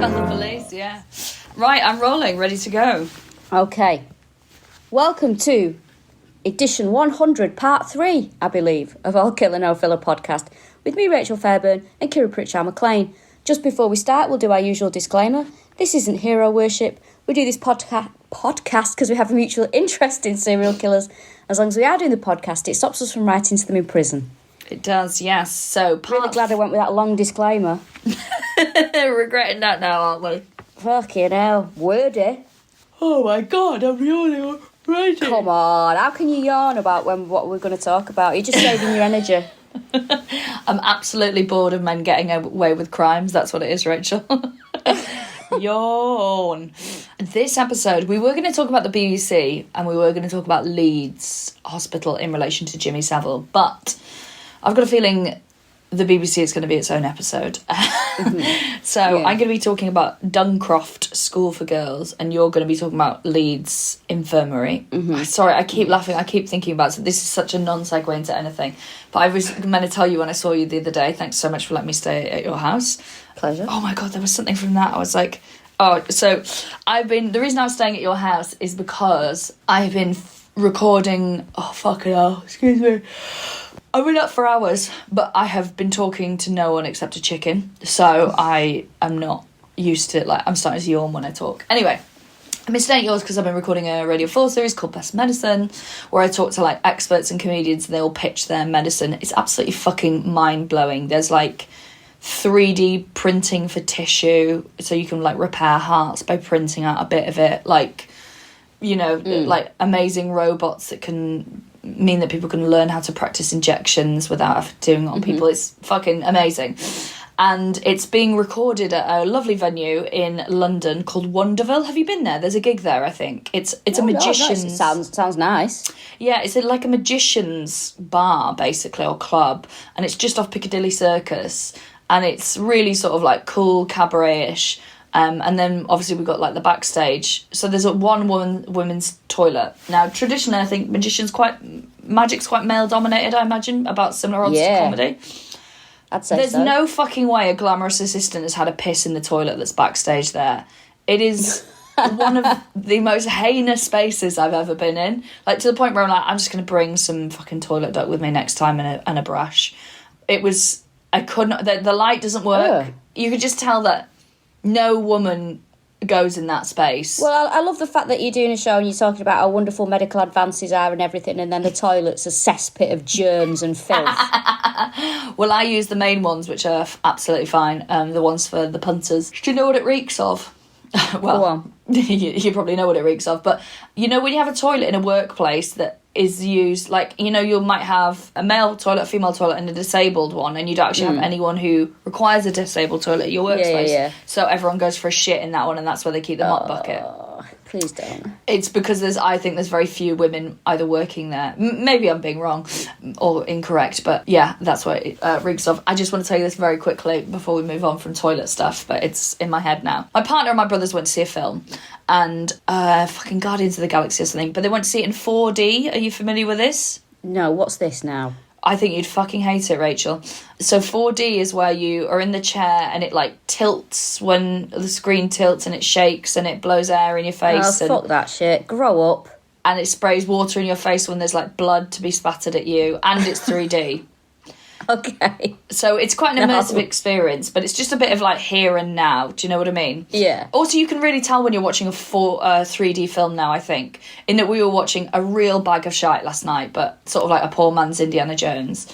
Smell the police, yeah. Right, I'm rolling, ready to go. Okay. Welcome to edition 100, part 3, I believe, of our Killa No Filla podcast, with me, Rachel Fairburn, and Kiri Pritchard-McLean. Just before we start, we'll do our usual disclaimer. This isn't hero worship. We do this podcast because we have a mutual interest in serial killers. As long as we are doing the podcast, it stops us from writing to them in prison. It does, yes. So, really glad I went with that long disclaimer. Regretting that now, aren't we? Fucking hell. Wordy. Oh my God, I'm yawning already. Come on, how can you yawn about what we're going to talk about? You're just saving your energy. I'm absolutely bored of men getting away with crimes. That's what it is, Rachel. Yawn. This episode, we were going to talk about the BBC and we were going to talk about Leeds Hospital in relation to Jimmy Savile, but I've got a feeling the BBC is going to be its own episode. So I'm going to be talking about Duncroft School for Girls and you're going to be talking about Leeds Infirmary. Sorry, I keep laughing. I keep thinking about it. This is such a non-segue into anything. But I was meant to tell you when I saw you the other day. Thanks so much for letting me stay at your house. Pleasure. Oh my God, there was something from that. I was like, the reason I was staying at your house is because I've been recording, fucking hell, excuse me. I've been up for hours, but I have been talking to no one except a chicken. So I am not used to it. Like, I'm starting to yawn when I talk. Anyway, I've been staying at yours because I've been recording a Radio 4 series called Best Medicine, where I talk to, like, experts and comedians and they all pitch their medicine. It's absolutely fucking mind-blowing. There's, like, 3D printing for tissue, so you can, like, repair hearts by printing out a bit of it. Like, you know, like, amazing robots that can mean that people can learn how to practice injections without doing it on people. It's fucking amazing. And it's being recorded at a lovely venue in London called Wonderville. Have you been there? There's a gig there, I think. It's a magician's... No, sounds nice. Yeah, it's like a magician's bar, basically, or club. And it's just off Piccadilly Circus. And it's really sort of like cool, cabaret-ish. And then obviously we've got like the backstage. So there's a women's toilet. Now traditionally I think magic's quite male dominated, I imagine, about similar odds to comedy. I'd say there's so. no fucking way a glamorous assistant has had a piss in the toilet that's backstage there. It is one of the most heinous spaces I've ever been in. Like, to the point where I'm like, I'm just going to bring some fucking toilet duck with me next time and a brush. It was, I couldn't, the light doesn't work. You could just tell that no woman goes in that space. Well, I love the fact that you're doing a show and you're talking about how wonderful medical advances are and everything, and then the toilet's a cesspit of germs and filth. Well, I use the main ones, which are absolutely fine. The ones for the punters. Do you know what it reeks of? Well, go on. You probably know what it reeks of, but you know when you have a toilet in a workplace that is used, like, you know, you might have a male toilet, a female toilet, and a disabled one, and you don't actually have anyone who requires a disabled toilet at your workspace. Yeah. So everyone goes for a shit in that one, and that's where they keep the mop bucket. Please don't. It's because I think there's very few women either working there. Maybe I'm being wrong or incorrect, but yeah, that's what it reeks of. I just want to tell you this very quickly before we move on from toilet stuff, but it's in my head now. My partner and my brothers went to see a film, and fucking Guardians of the Galaxy or something, but they went to see it in 4D. Are you familiar with this? No, what's this now? I think you'd fucking hate it, Rachel. So 4D is where you are in the chair and it, like, tilts when the screen tilts and it shakes and it blows air in your face. Oh, fuck that shit. Grow up. And it sprays water in your face when there's, like, blood to be spattered at you. And it's 3D. Okay. So it's quite an immersive experience, but it's just a bit of, like, here and now. Do you know what I mean? Yeah. Also, you can really tell when you're watching a 3D film now, I think, in that we were watching a real bag of shite last night, but sort of like a poor man's Indiana Jones.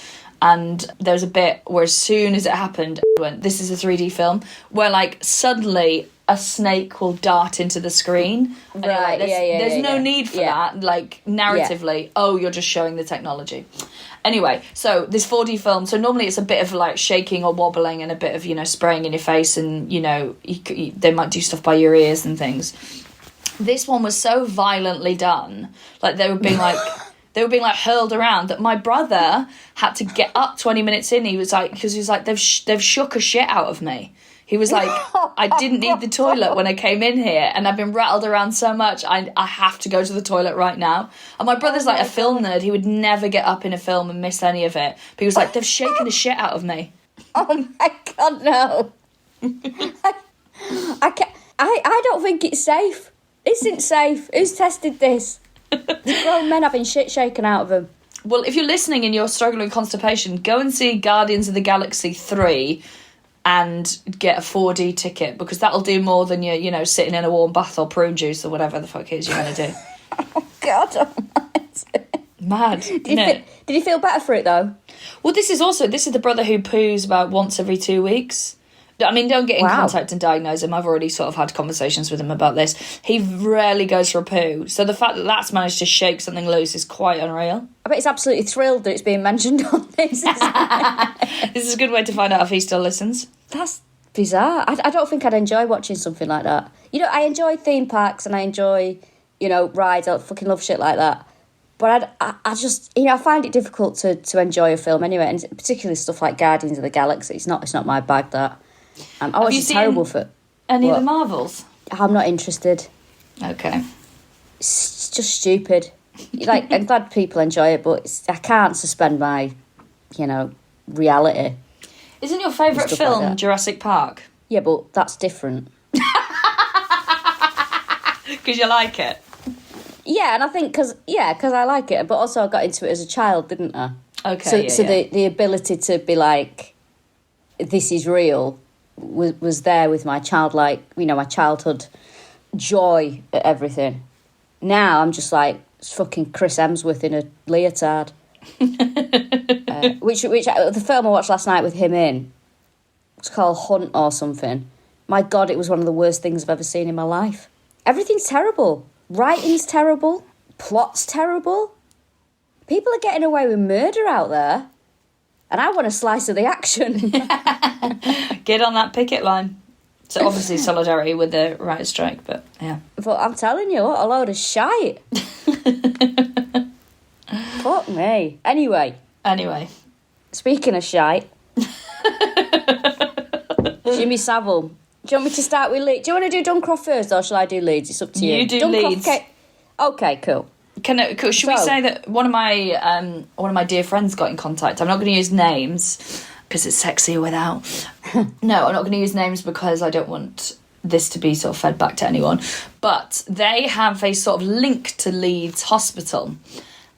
And there's a bit where as soon as it happened, I went, this is a 3D film, where, like, suddenly a snake will dart into the screen. And right, like, there's no need for that. Like, narratively, you're just showing the technology. Anyway, so this 4D film, so normally it's a bit of, like, shaking or wobbling and a bit of, you know, spraying in your face and, you know, they might do stuff by your ears and things. This one was so violently done, like, they were being like hurled around, that my brother had to get up 20 minutes in. He was like, because he was like, they've shook a shit out of me. He was like, I didn't need the toilet when I came in here, and I've been rattled around so much, I have to go to the toilet right now. And my brother's like a film nerd. He would never get up in a film and miss any of it. But he was like, they've shaken the shit out of me. Oh my God, no. I don't think it's safe. This isn't safe. Who's tested this? There's grown men having shit shaken out of them. Well, if you're listening and you're struggling with constipation, go and see Guardians of the Galaxy 3 and get a 4D ticket, because that'll do more than you sitting in a warm bath or prune juice or whatever the fuck it is you're going to do. Oh, God almighty. Mad. Did you feel better for it, though? Well, this is the brother who poos about once every 2 weeks. I mean, don't get in contact and diagnose him. I've already sort of had conversations with him about this. He rarely goes for a poo. So the fact that that's managed to shake something loose is quite unreal. I bet he's absolutely thrilled that it's being mentioned on this. This is a good way to find out if he still listens. That's bizarre. I don't think I'd enjoy watching something like that. I enjoy theme parks and I enjoy, rides. I fucking love shit like that. But I just, I find it difficult to enjoy a film anyway. And particularly stuff like Guardians of the Galaxy. It's not my bag, that. Have you seen terrible for any of the Marvels? I'm not interested. Okay. It's just stupid. I'm glad people enjoy it, but I can't suspend my, reality. Isn't your favourite film like Jurassic Park? Yeah, but that's different. Because you like it? Yeah, and I think because I like it, but also I got into it as a child, didn't I? Okay, So the ability to be like, this is real, was there with my childlike, my childhood joy at everything. Now I'm just like fucking Chris Hemsworth in a leotard. Which the film I watched last night with him in, it's called Hunt or something. My God, it was one of the worst things I've ever seen in my life. Everything's terrible. Writing's terrible. Plot's terrible. People are getting away with murder out there. And I want a slice of the action. Get on that picket line. So obviously solidarity with the writer's strike, but yeah. But I'm telling you, what a load of shite. Fuck me. Anyway. Speaking of shite. Jimmy Savile. Do you want me to start with Leeds? Do you want to do Duncroft first, or shall I do Leeds? It's up to you. You do Duncroft Leeds. Okay, cool. Should we say that one of my dear friends got in contact? I'm not going to use names because it's sexier without. No, I'm not going to use names because I don't want this to be sort of fed back to anyone. But they have a sort of link to Leeds Hospital,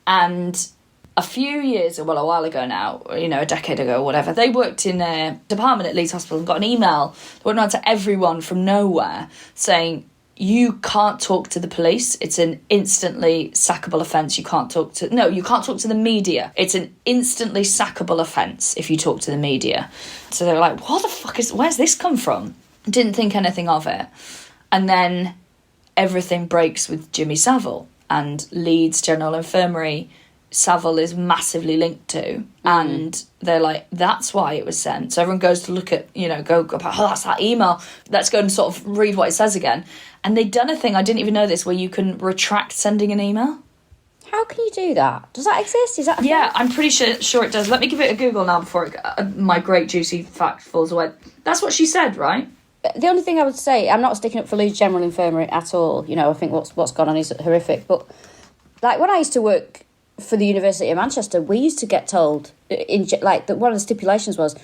and a while ago now, a decade ago or whatever, they worked in a department at Leeds Hospital and got an email that went around to everyone from nowhere saying, you can't talk to the police. It's an instantly sackable offence. You can't talk to the media. It's an instantly sackable offence if you talk to the media. So they're like, what the fuck where's this come from? Didn't think anything of it. And then everything breaks with Jimmy Savile and Leeds General Infirmary. Savile is massively linked to, and they're like, that's why it was sent. So everyone goes to look at, that's that email. Let's go and sort of read what it says again. And they'd done a thing, I didn't even know this, where you can retract sending an email. How can you do that? Does that exist? Is that a thing? Yeah, I'm pretty sure it does. Let me give it a Google now before my great juicy fact falls away. That's what she said, right? The only thing I would say, I'm not sticking up for Leeds General Infirmary at all. I think what's gone on is horrific. But like when I used to work for the University of Manchester, we used to get told, that one of the stipulations was,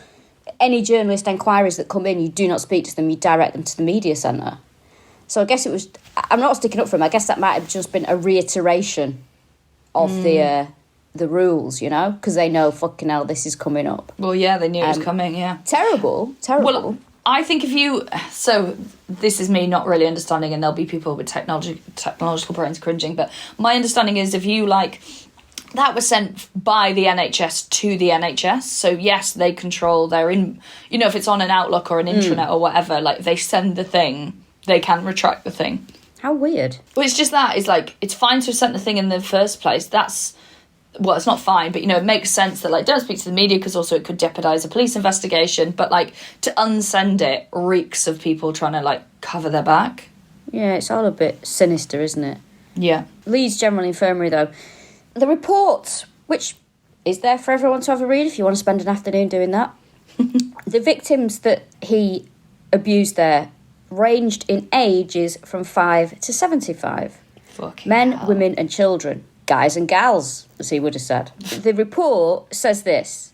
any journalist enquiries that come in, you do not speak to them, you direct them to the media centre. So I guess it was, I'm not sticking up for them, I guess that might have just been a reiteration of the rules, because they know, fucking hell, this is coming up. Well, yeah, they knew it was coming, yeah. Terrible. Well, I think so this is me not really understanding, and there'll be people with technological brains cringing, but my understanding is that was sent by the NHS to the NHS. So yes, they control if it's on an Outlook or an intranet or whatever, if they send the thing, they can retract the thing. How weird. Well, it's just that. It's it's fine to have sent the thing in the first place. It's not fine, but, it makes sense that, don't speak to the media because also it could jeopardise a police investigation. But, to unsend it reeks of people trying to, cover their back. Yeah, it's all a bit sinister, isn't it? Yeah. Leeds General Infirmary, though. The report, which is there for everyone to have a read if you want to spend an afternoon doing that. The victims that he abused there ranged in ages from 5 to 75. Fucking Men, hell. women and children. Guys and gals, as he would have said. The report says this.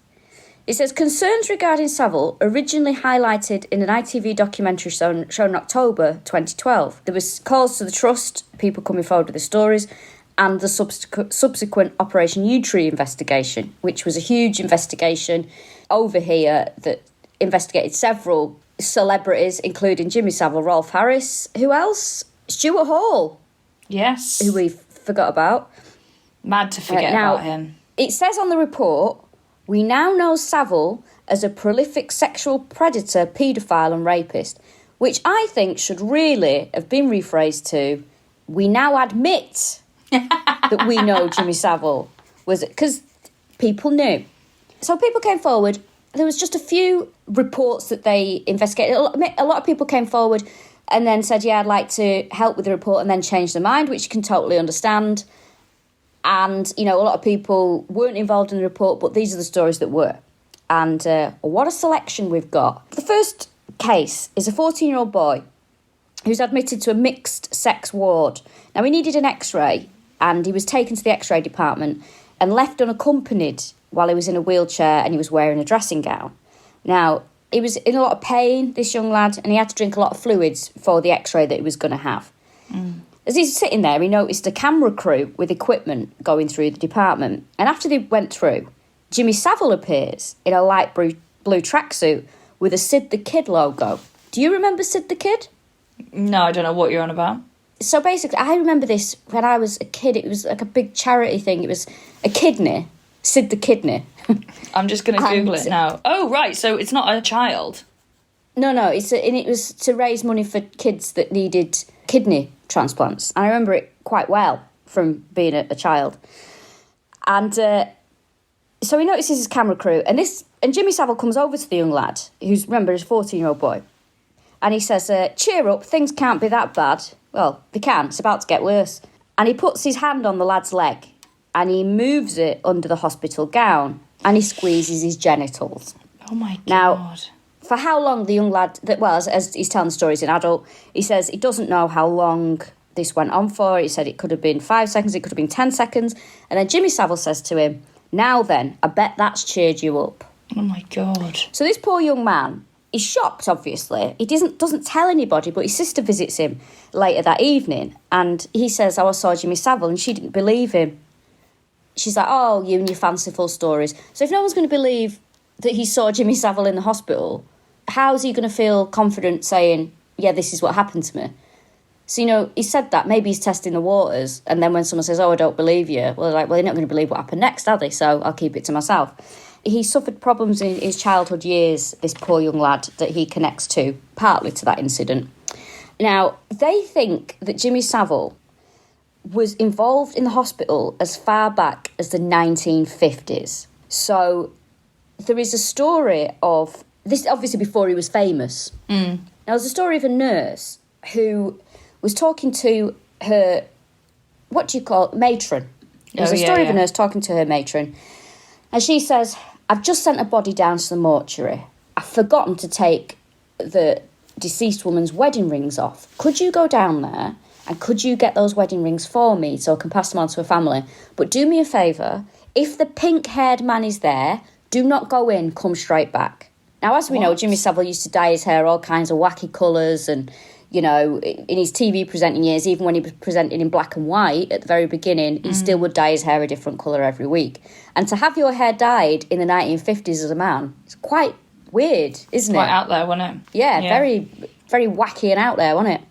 It says, concerns regarding Saville originally highlighted in an ITV documentary shown in October 2012. There was calls to the Trust, people coming forward with the stories, and the subsequent Operation U-Tree investigation, which was a huge investigation over here that investigated several celebrities, including Jimmy Savile, Rolf Harris. Who else? Stuart Hall. Yes. Who we forgot about. Mad to forget about him. It says on the report, we now know Saville as a prolific sexual predator, paedophile and rapist, which I think should really have been rephrased to, we now admit that we know Jimmy Savile was... Because people knew. So people came forward. There was just a few reports that they investigated. A lot of people came forward and then said, yeah, I'd like to help with the report, and then changed their mind, which you can totally understand. And, you know, a lot of people weren't involved in the report, but these are the stories that were. And what a selection we've got. The first case is a 14-year-old boy who's admitted to a mixed-sex ward. Now, he needed an X-ray, and he was taken to the X-ray department and left unaccompanied while he was in a wheelchair, and he was wearing a dressing gown. Now, he was in a lot of pain, this young lad, and he had to drink a lot of fluids for the X-ray that he was going to have. As he's sitting there, he noticed a camera crew with equipment going through the department. And after they went through, Jimmy Savile appears in a light blue tracksuit with a Sid the Kid logo. Do you remember Sid the Kid? No, I don't know what you're on about. So basically, I remember this when I was a kid. It was like a big charity thing. It was a kidney, Sid the Kidney. I'm just going to Google it now. Oh, right, so it's not a child. No, and it was to raise money for kids that needed kidney transplants. And I remember it quite well from being a child. And so he notices his camera crew, and Jimmy Savile comes over to the young lad, who's, remember, is a 14-year-old boy. And he says, cheer up, things can't be that bad. Well, they can, it's about to get worse. And he puts his hand on the lad's leg, and he moves it under the hospital gown, and he squeezes his genitals. Oh, my God. Now, for how long the young lad... as he's telling the story, he's an adult, he says he doesn't know how long this went on for. He said it could have been 5 seconds, it could have been 10 seconds. And then Jimmy Savile says to him, now then, I bet that's cheered you up. Oh, my God. So this poor young man, he's shocked, obviously. He doesn't tell anybody, but his sister visits him later that evening. And he says, I saw Jimmy Savile, and she didn't believe him. She's like, oh, you and your fanciful stories. So if no one's going to believe that he saw Jimmy Savile in the hospital, how's he going to feel confident saying, yeah, this is what happened to me? So, you know, he said that. Maybe he's testing the waters. And then when someone says, oh, I don't believe you, well, they're like, well, they're not going to believe what happened next, are they? So I'll keep it to myself. He suffered problems in his childhood years, this poor young lad, that he connects to, partly to that incident. Now, they think that Jimmy Savile was involved in the hospital as far back as the 1950s. So there is a story of... This obviously before he was famous. Now, there's a story of a nurse who was talking to her, what do you call it, matron. There's a story of a nurse talking to her matron. And she says, I've just sent a body down to the mortuary. I've forgotten to take the deceased woman's wedding rings off. Could you go down there and could you get those wedding rings for me so I can pass them on to her family? But do me a favour, if the pink-haired man is there, do not go in, come straight back. Now, as we know, Jimmy Savile used to dye his hair all kinds of wacky colours and, you know, in his TV presenting years, even when he was presenting in black and white at the very beginning, he still would dye his hair a different colour every week. And to have your hair dyed in the 1950s as a man, it's quite weird, isn't it? Quite out there, wasn't it? Yeah, very, very wacky and out there, wasn't it?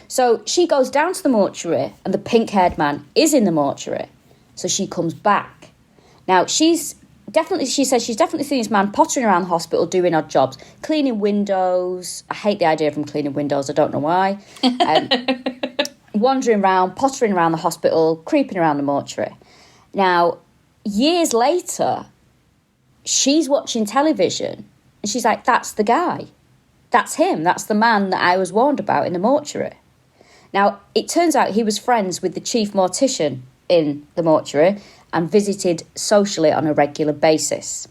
So she goes down to the mortuary and the pink-haired man is in the mortuary. So she comes back. Now, she says she's definitely seen this man pottering around the hospital doing odd jobs, cleaning windows. I hate the idea of him cleaning windows, I don't know why. Wandering around, pottering around the hospital, creeping around the mortuary. Now, years later, she's watching television and she's like, that's the guy. That's him. That's the man that I was warned about in the mortuary. Now, it turns out he was friends with the chief mortician in the mortuary and visited socially on a regular basis.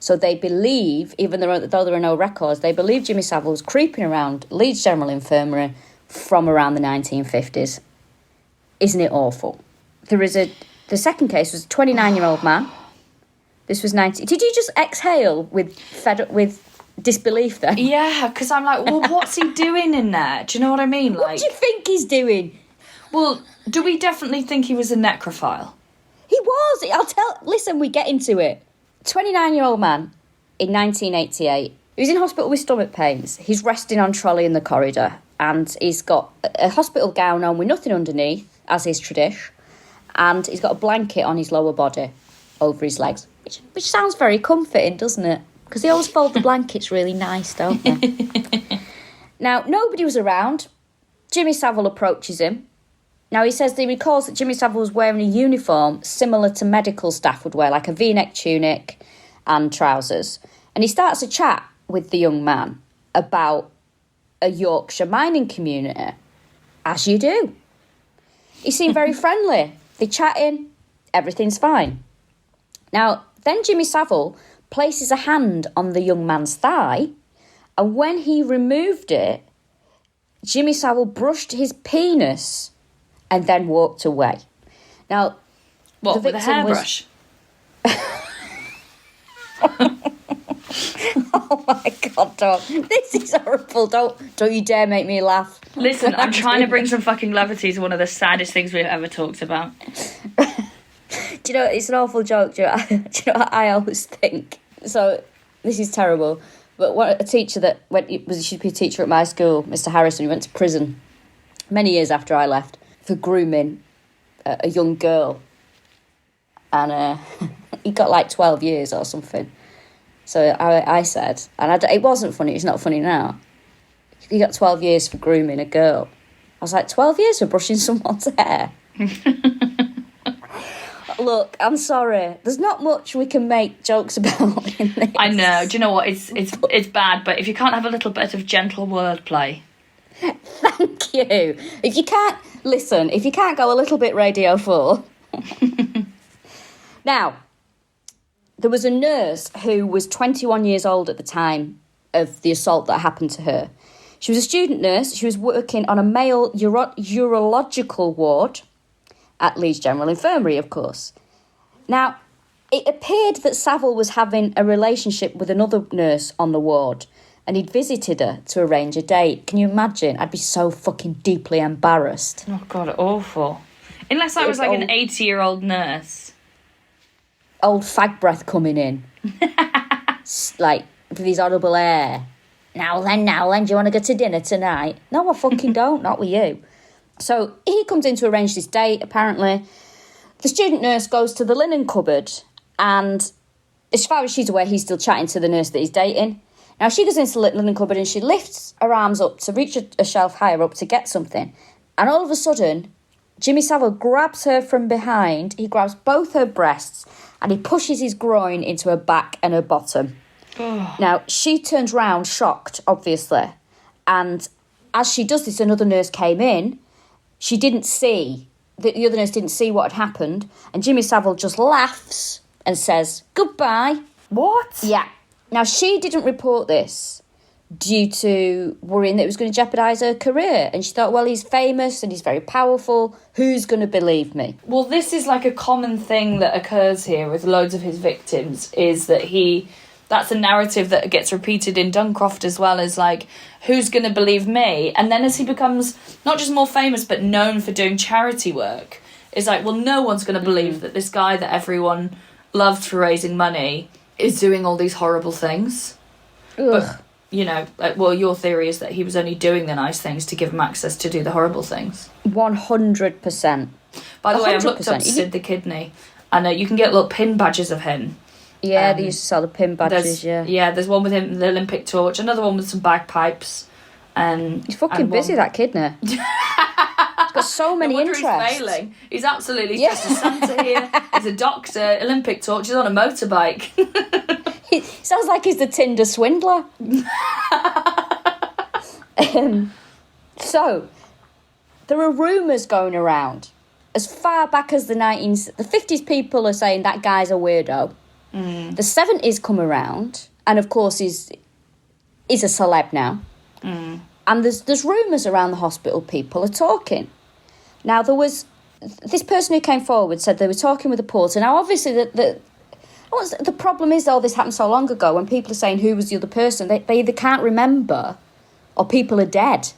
So they believe, even though there are no records, they believe Jimmy Savile was creeping around Leeds General Infirmary from around the 1950s. Isn't it awful? The second case was a 29-year-old man This was 90. Did you just exhale with disbelief then? Yeah, because I'm like, well, what's he doing in there? Do you know what I mean? What do you think he's doing? Well, do we definitely think he was a necrophile? He was. Listen, we get into it. 29-year-old man in 1988. He was in hospital with stomach pains. He's resting on trolley in the corridor, and he's got a hospital gown on with nothing underneath, as is tradition, and he's got a blanket on his lower body over his legs, which sounds very comforting, doesn't it? Because they always fold the blankets really nice, don't they? Now, nobody was around. Jimmy Savile approaches him. Now, he says that he recalls that Jimmy Savile was wearing a uniform similar to medical staff would wear, like a V-neck tunic and trousers. And he starts a chat with the young man about a Yorkshire mining community, as you do. He seemed very friendly. They're chatting, everything's fine. Now, then Jimmy Savile places a hand on the young man's thigh, and when he removed it, Jimmy Savile brushed his penis and then walked away. Now, what, with a hairbrush? Oh my God, don't. This is horrible. Don't you dare make me laugh. Listen, I'm trying to bring some fucking levity to one of the saddest things we've ever talked about. Do you know, it's an awful joke. Do you know what I always think? So, this is terrible. But a teacher that should be a teacher at my school, Mr. Harrison, who went to prison many years after I left for grooming a young girl. And he got like 12 years or something. So I said, and it wasn't funny, it's not funny now. He got 12 years for grooming a girl. I was like, 12 years for brushing someone's hair? Look, I'm sorry. There's not much we can make jokes about in this. I know. Do you know what? It's bad, but if you can't have a little bit of gentle wordplay. Thank you. If you can't go a little bit Radio 4. Now, there was a nurse who was 21 years old at the time of the assault that happened to her. She was a student nurse. She was working on a male urological ward at Leeds General Infirmary, of course. Now, it appeared that Savile was having a relationship with another nurse on the ward, and he'd visited her to arrange a date. Can you imagine? I'd be so fucking deeply embarrassed. Oh, God, awful. Unless I was like an 80-year-old nurse. Old fag breath coming in. Like, with his horrible air. Now then, do you want to go to dinner tonight? No, I fucking don't, not with you. So he comes in to arrange this date, apparently. The student nurse goes to the linen cupboard, and as far as she's aware, he's still chatting to the nurse that he's dating. Now, she goes into the linen cupboard and she lifts her arms up to reach a shelf higher up to get something. And all of a sudden, Jimmy Savile grabs her from behind. He grabs both her breasts and he pushes his groin into her back and her bottom. Oh. Now, she turns round, shocked, obviously. And as she does this, another nurse came in. She didn't see, the other nurse didn't see what had happened. And Jimmy Savile just laughs and says, "Goodbye." What? Yeah. Now, she didn't report this due to worrying that it was going to jeopardise her career. And she thought, well, he's famous and he's very powerful. Who's going to believe me? Well, this is like a common thing that occurs here with loads of his victims, is that that's a narrative that gets repeated in Duncroft as well, as like, who's going to believe me? And then as he becomes not just more famous, but known for doing charity work, it's like, well, no one's going to believe that this guy that everyone loved for raising money is doing all these horrible things. Ugh. But, you know, well, your theory is that he was only doing the nice things to give him access to do the horrible things. 100%. By the way, I've 100%. looked up Sid the Kidney, and you can get little pin badges of him. Yeah, they used to sell the pin badges, yeah. Yeah, there's one with him, the Olympic torch, another one with some bagpipes. He's fucking busy, that kid now. He's got so many interests. He's failing. He's absolutely just a Santa here. He's a doctor, Olympic torch, he's on a motorbike. He sounds like he's the Tinder swindler. So, there are rumours going around. As far back as the 50s, people are saying that guy's a weirdo. The 70s come around, and of course he's a celeb now. And there's rumours around the hospital, people are talking. Now, there was this person who came forward said they were talking with a porter. Now, obviously, The problem is, though, this happened so long ago, when people are saying who was the other person, they either can't remember or people are dead.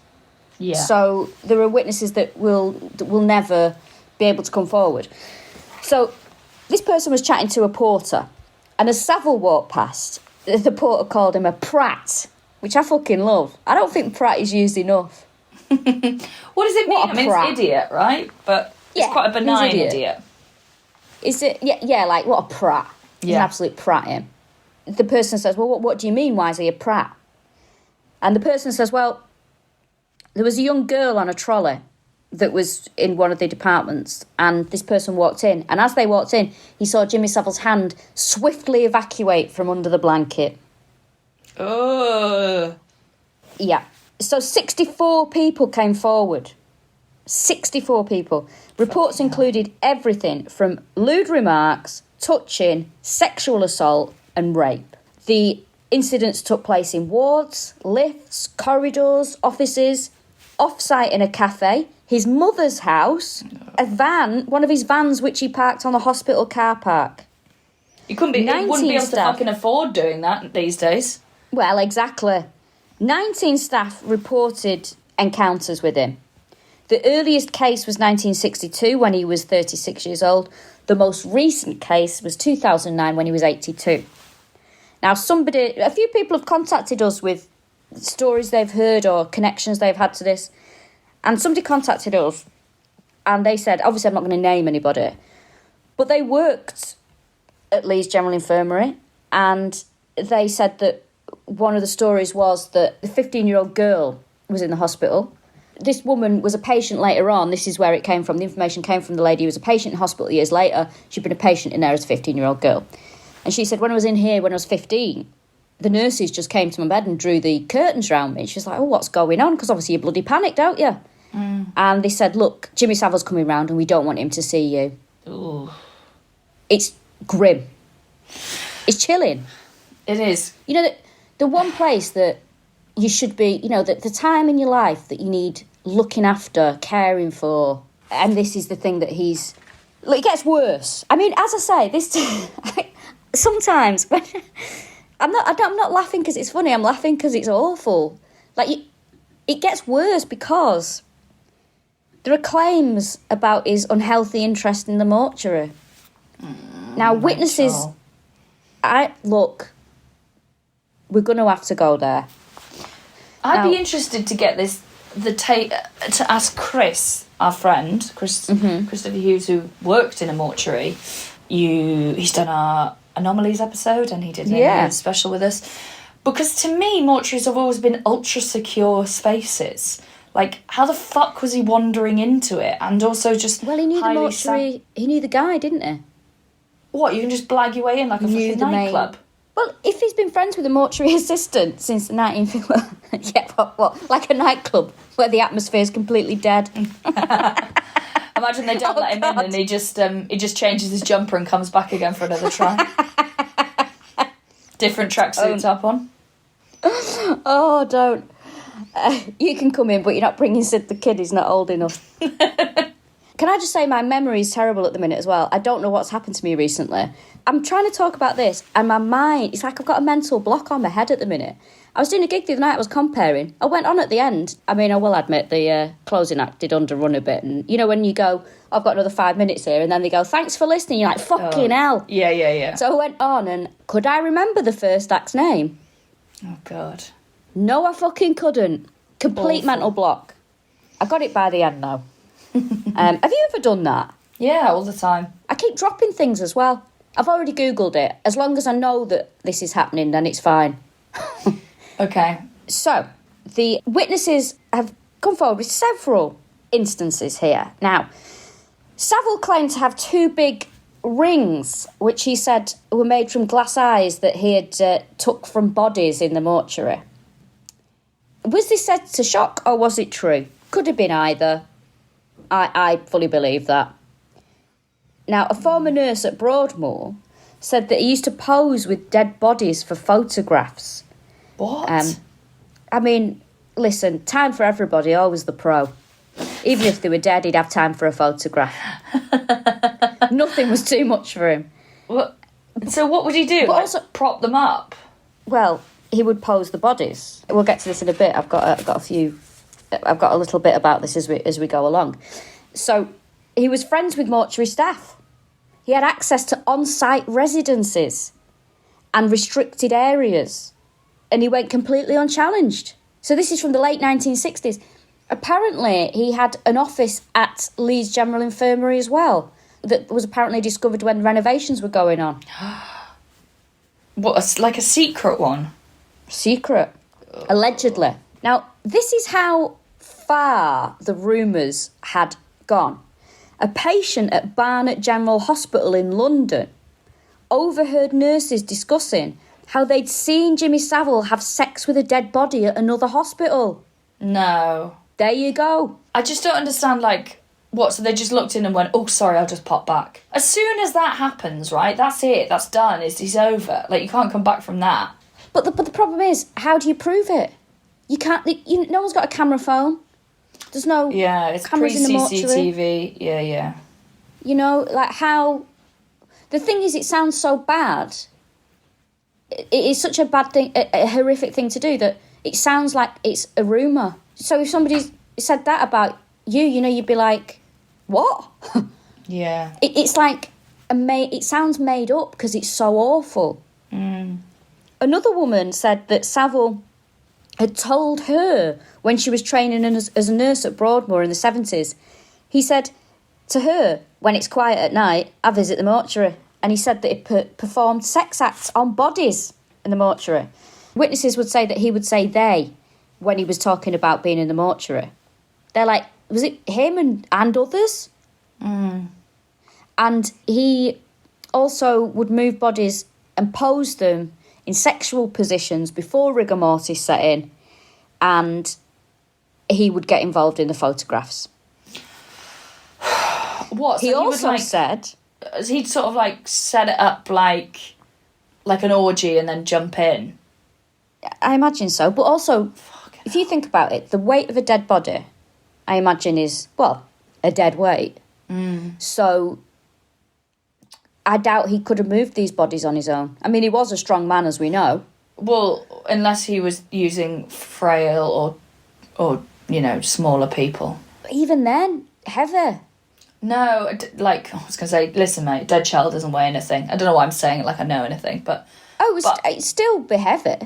Yeah. So there are witnesses that will never be able to come forward. So this person was chatting to a porter, and as Saville walked past, the porter called him a prat, which I fucking love. I don't think prat is used enough. What does it mean? I mean, it's idiot, right? But it's quite a benign idiot. Is it? Yeah, like, what a prat. He's an absolute prat, him. The person says, well, what do you mean, why is he a prat? And the person says, well, there was a young girl on a trolley that was in one of the departments, and this person walked in, and as they walked in, he saw Jimmy Savile's hand swiftly evacuate from under the blanket. Oh. Yeah. So 64 people came forward. 64 people. Reports included everything from lewd remarks, touching, sexual assault and rape. The incidents took place in wards, lifts, corridors, offices, off-site in a cafe, his mother's house, a van, one of his vans which he parked on the hospital car park. He wouldn't be able to fucking afford doing that these days. Well, exactly. 19 staff reported encounters with him. The earliest case was 1962 when he was 36 years old. The most recent case was 2009 when he was 82. Now, a few people have contacted us with stories they've heard or connections they've had to this. And somebody contacted us and they said, obviously I'm not going to name anybody, but they worked at Leeds General Infirmary, and they said that one of the stories was that the 15-year-old girl was in the hospital. This woman was a patient later on. This is where it came from. The information came from the lady who was a patient in hospital years later. She'd been a patient in there as a 15-year-old girl. And she said, when I was in here when I was 15, the nurses just came to my bed and drew the curtains round me. She's like, oh, what's going on? Because obviously you bloody panicked, don't you? Mm. And they said, look, Jimmy Savile's coming round and we don't want him to see you. Ooh. It's grim. It's chilling. It is. You know, the one place that you should be, you know, the time in your life that you need looking after, caring for, and this is the thing that he's... Like, it gets worse. I mean, as I say, this... sometimes... when I'm not laughing because it's funny, I'm laughing because it's awful. Like, it gets worse because there are claims about his unhealthy interest in the mortuary. Now, witnesses... Look, we're going to have to go there. I'd be interested to get to ask Chris, our friend, Christopher Hughes, who worked in a mortuary. He's done our Anomalies episode, and he did a special with us. Because to me, mortuaries have always been ultra secure spaces. Like, how the fuck was he wandering into it? And also just he knew the mortuary. He knew the guy, didn't he? What, you can just blag your way in like a fucking nightclub? Well, if he's been friends with the mortuary assistant since the 1950s... yeah, what? Like a nightclub where the atmosphere is completely dead. Imagine they don't let him in and he just changes his jumper and comes back again for another try. Different tracksuit top on. Oh, don't. You can come in, but you're not bringing Sid the kid. He's not old enough. Can I just say my memory is terrible at the minute as well? I don't know what's happened to me recently. I'm trying to talk about this, and my mind, it's like I've got a mental block on my head at the minute. I was doing a gig the other night, I was comparing. I went on at the end. I mean, I will admit the closing act did underrun a bit. And, you know, when you go, I've got another 5 minutes here, and then they go, thanks for listening. You're like, fucking hell. Yeah. So I went on, and could I remember the first act's name? Oh, God. No, I fucking couldn't. Complete Awful. mental block. I got it by the end, though. Have you ever done that? Yeah, all the time. I keep dropping things as well. I've already Googled it. As long as I know that this is happening, then it's fine. Okay. So, the witnesses have come forward with several instances here. Now, Saville claimed to have two big rings, which he said were made from glass eyes that he had took from bodies in the mortuary. Was this said to shock, or was it true? Could have been either. I fully believe that. Now, a former nurse at Broadmoor said that he used to pose with dead bodies for photographs. What? I mean, listen, time for everybody, always the pro. Even if they were dead, he'd have time for a photograph. Nothing was too much for him. What? So what would he do? But Like, also- prop them up? Well, he would pose the bodies. We'll get to this in a bit. I've got a little bit about this as we go along. So he was friends with mortuary staff. He had access to on-site residences and restricted areas, and he went completely unchallenged. So this is from the late 1960s. Apparently, he had an office at Leeds General Infirmary as well that was apparently discovered when renovations were going on. What, like a secret one? Secret, allegedly. Now, this is how far the rumours had gone. A patient at Barnet General Hospital in London overheard nurses discussing how they'd seen Jimmy Savile have sex with a dead body at another hospital. No. There you go. I just don't understand, like, what, so they just looked in and went, oh, sorry, I'll just pop back. As soon as that happens, right, that's it, that's done, he's over. Like, you can't come back from that. But the problem is, how do you prove it? You can't, no one's got a camera phone. There's no it's cameras in the mortuary. pre-CCTV, yeah. You know, like how... The thing is, it sounds so bad. It is such a bad thing, a horrific thing to do, that it sounds like it's a rumour. So if somebody said that about you, you know, you'd be like, what? Yeah. It's like, it sounds made up because it's so awful. Mm. Another woman said that Savile had told her when she was training as a nurse at Broadmoor in the 70s. He said to her, when it's quiet at night, I visit the mortuary. And he said that he performed sex acts on bodies in the mortuary. Witnesses would say that he would say they when he was talking about being in the mortuary. They're like, was it him and others? Mm. And he also would move bodies and pose them in sexual positions before rigor mortis set in, and he would get involved in the photographs. What? So he also would, like, said... He'd sort of, like, set it up like an orgy and then jump in. I imagine so. But also, if you think about it, the weight of a dead body, I imagine, is, well, a dead weight. Mm. So I doubt he could have moved these bodies on his own. I mean, he was a strong man, as we know. Well, unless he was using frail or you know, smaller people. But even then, heavy. No, like, I was going to say, listen, mate, dead child doesn't weigh anything. I don't know why I'm saying it like I know anything, but... Oh, it'd still be heavy.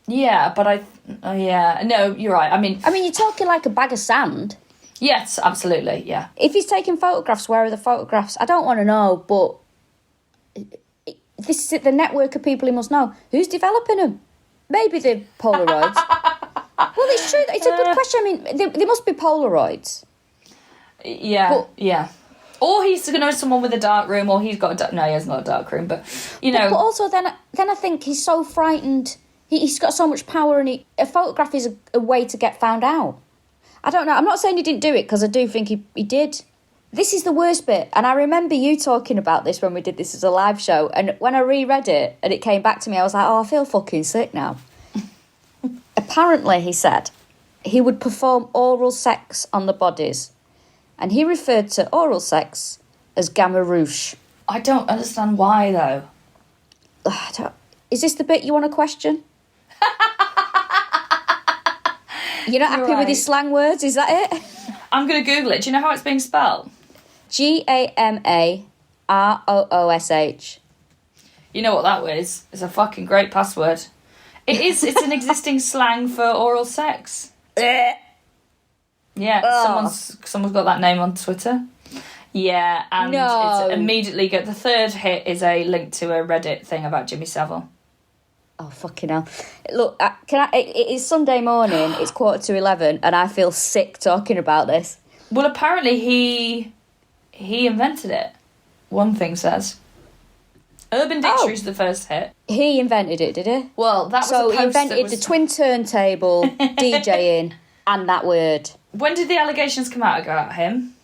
Yeah, but no, you're right. I mean, you're talking like a bag of sand. Yes, absolutely, yeah. If he's taking photographs, where are the photographs? I don't want to know, but this is the network of people he must know. Who's developing them? Maybe the Polaroids. Well, it's true. It's a good question. I mean, they must be Polaroids. Yeah, yeah. Or he's going to know someone with a dark room, or he's got no, he hasn't got a dark room, but, you know... But also, then I think he's so frightened. He's got so much power, and a photograph is a way to get found out. I don't know. I'm not saying he didn't do it, because I do think he did. This is the worst bit, and I remember you talking about this when we did this as a live show, and when I reread it, and it came back to me, I was like, oh, I feel fucking sick now. Apparently, he said, he would perform oral sex on the bodies, and he referred to oral sex as gamarouche. I don't understand why, though. Is this the bit you want to question? You're not happy with his slang words, is that it? I'm going to Google it. Do you know how it's being spelled? Gamaroush. You know what that is? It's a fucking great password. It is. It's an existing slang for oral sex. Yeah, someone's got that name on Twitter. Yeah, and it's immediately good. The third hit is a link to a Reddit thing about Jimmy Savile. Oh, fucking hell. Look, it is Sunday morning, it's 11:15, and I feel sick talking about this. Well, apparently he invented it. One thing says. Urban Dictionary's the first hit. He invented it, did he? Well, that was so he invented the twin turntable, DJing, and that word. When did the allegations come out about him?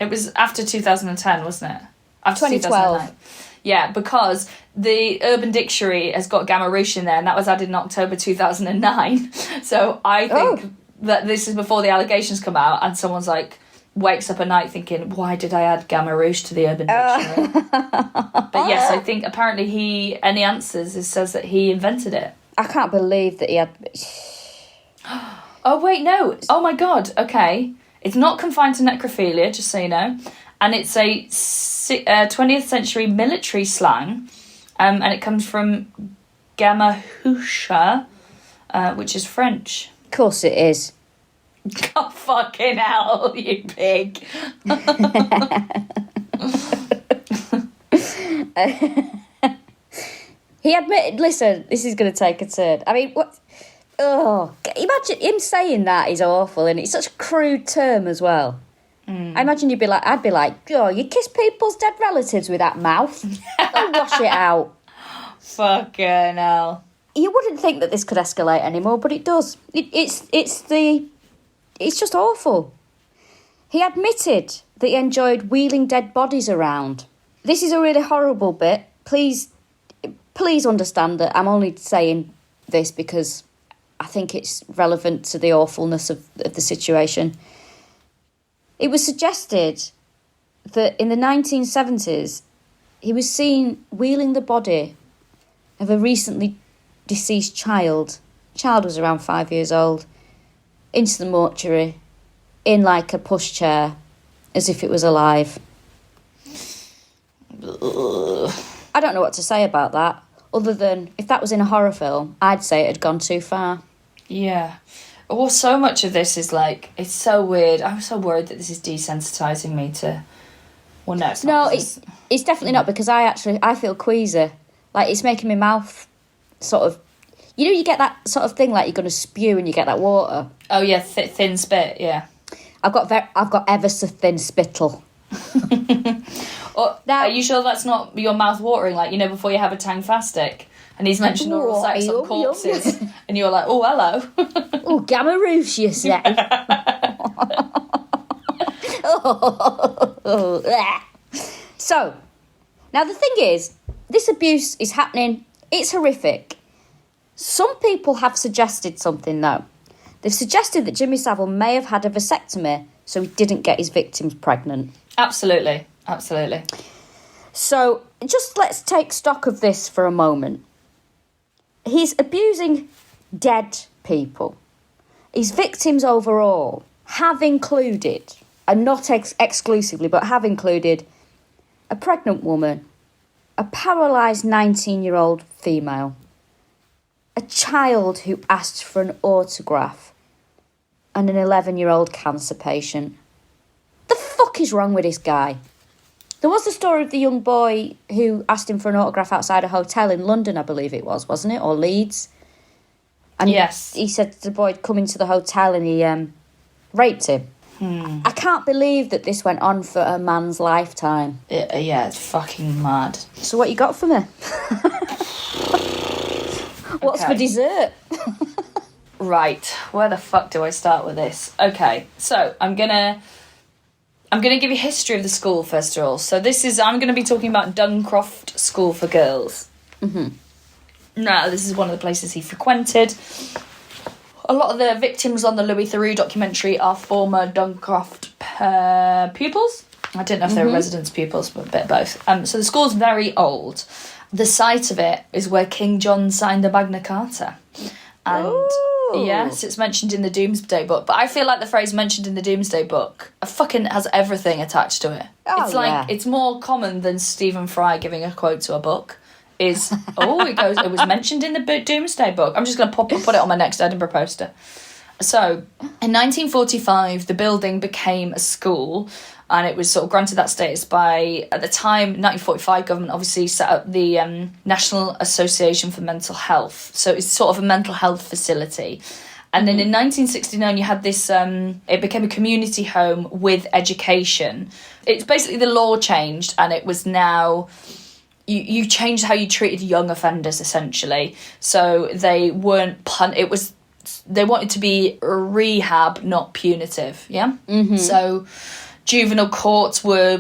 It was after 2010, wasn't it? After 2012. Yeah, because the Urban Dictionary has got gamarouche in there, and that was added in October 2009. So I think that this is before the allegations come out, and someone's like, wakes up at night thinking, why did I add gamma rouge to the Urban Dictionary? But yes, I think apparently any answers, it says that he invented it. I can't believe that he had... Oh, wait, no. Oh, my God. Okay. It's not confined to necrophilia, just so you know. And it's a 20th century military slang. And it comes from gamma rouge, which is French. Of course it is. God fucking hell, you pig. He admitted, listen, this is going to take a turn. I mean, what? Oh, imagine him saying that is awful, and it's such a crude term as well. I imagine I'd be like, oh, you kiss people's dead relatives with that mouth? Don't wash it out. Fucking hell. You wouldn't think that this could escalate anymore, but it does. It's just awful. He admitted that he enjoyed wheeling dead bodies around. This is a really horrible bit. Please understand that I'm only saying this because I think it's relevant to the awfulness of the situation. It was suggested that in the 1970s, he was seen wheeling the body of a recently deceased child. The child was around 5 years old, into the mortuary, in like a pushchair, as if it was alive. Ugh. I don't know what to say about that, other than if that was in a horror film, I'd say it had gone too far. Yeah. Well, so much of this is like, it's so weird. I'm so worried that this is desensitising me to... Well, no, it's not. No, it's definitely not, because I feel queasy. Like, it's making my mouth sort of... You know, you get that sort of thing, like you're going to spew and you get that water. Oh, yeah, thin spit, yeah. I've got ever so thin spittle. Now, are you sure that's not your mouth watering, like, you know, before you have a tangfastic? And he's mentioned oral sex on corpses. And you're like, oh, hello. Oh, gamma rouge, you say. So, now the thing is, this abuse is happening. It's horrific. Some people have suggested something, though. They've suggested that Jimmy Savile may have had a vasectomy so he didn't get his victims pregnant. Absolutely. So, just let's take stock of this for a moment. He's abusing dead people. His victims overall have included, and not exclusively, but have included a pregnant woman, a paralysed 19-year-old female, a child who asked for an autograph, and an 11-year-old cancer patient. The fuck is wrong with this guy? There was the story of the young boy who asked him for an autograph outside a hotel in London, I believe it was, wasn't it? Or Leeds. And yes. He said the boy had come into the hotel and he raped him. I can't believe that this went on for a man's lifetime. Yeah, it's fucking mad. So what you got for me? What's for dessert? Right, where the fuck do I start with this? Okay, so I'm gonna give you history of the school first of all. So I'm gonna be talking about Duncroft School for Girls. Mm-hmm. Now, this is one of the places he frequented. A lot of the victims on the Louis Theroux documentary are former Duncroft pupils. I don't know if they were residence pupils, but a bit of both. So the school's very old. The site of it is where King John signed the Magna Carta. And yes, it's mentioned in the Doomsday Book. But I feel like the phrase mentioned in the Doomsday Book fucking has everything attached to it. It's like, it's more common than Stephen Fry giving a quote to a book. It was mentioned in the Doomsday Book. I'm just going to put it on my next Edinburgh poster. So, in 1945, the building became a school, and it was sort of granted that status by, at the time, 1945 government obviously set up the National Association for Mental Health. So it's sort of a mental health facility. And then in 1969, you had this, it became a community home with education. It's basically the law changed, and it was now... You changed how you treated young offenders, essentially. So they weren't they wanted to be rehab, not punitive, yeah? Mm-hmm. So juvenile courts were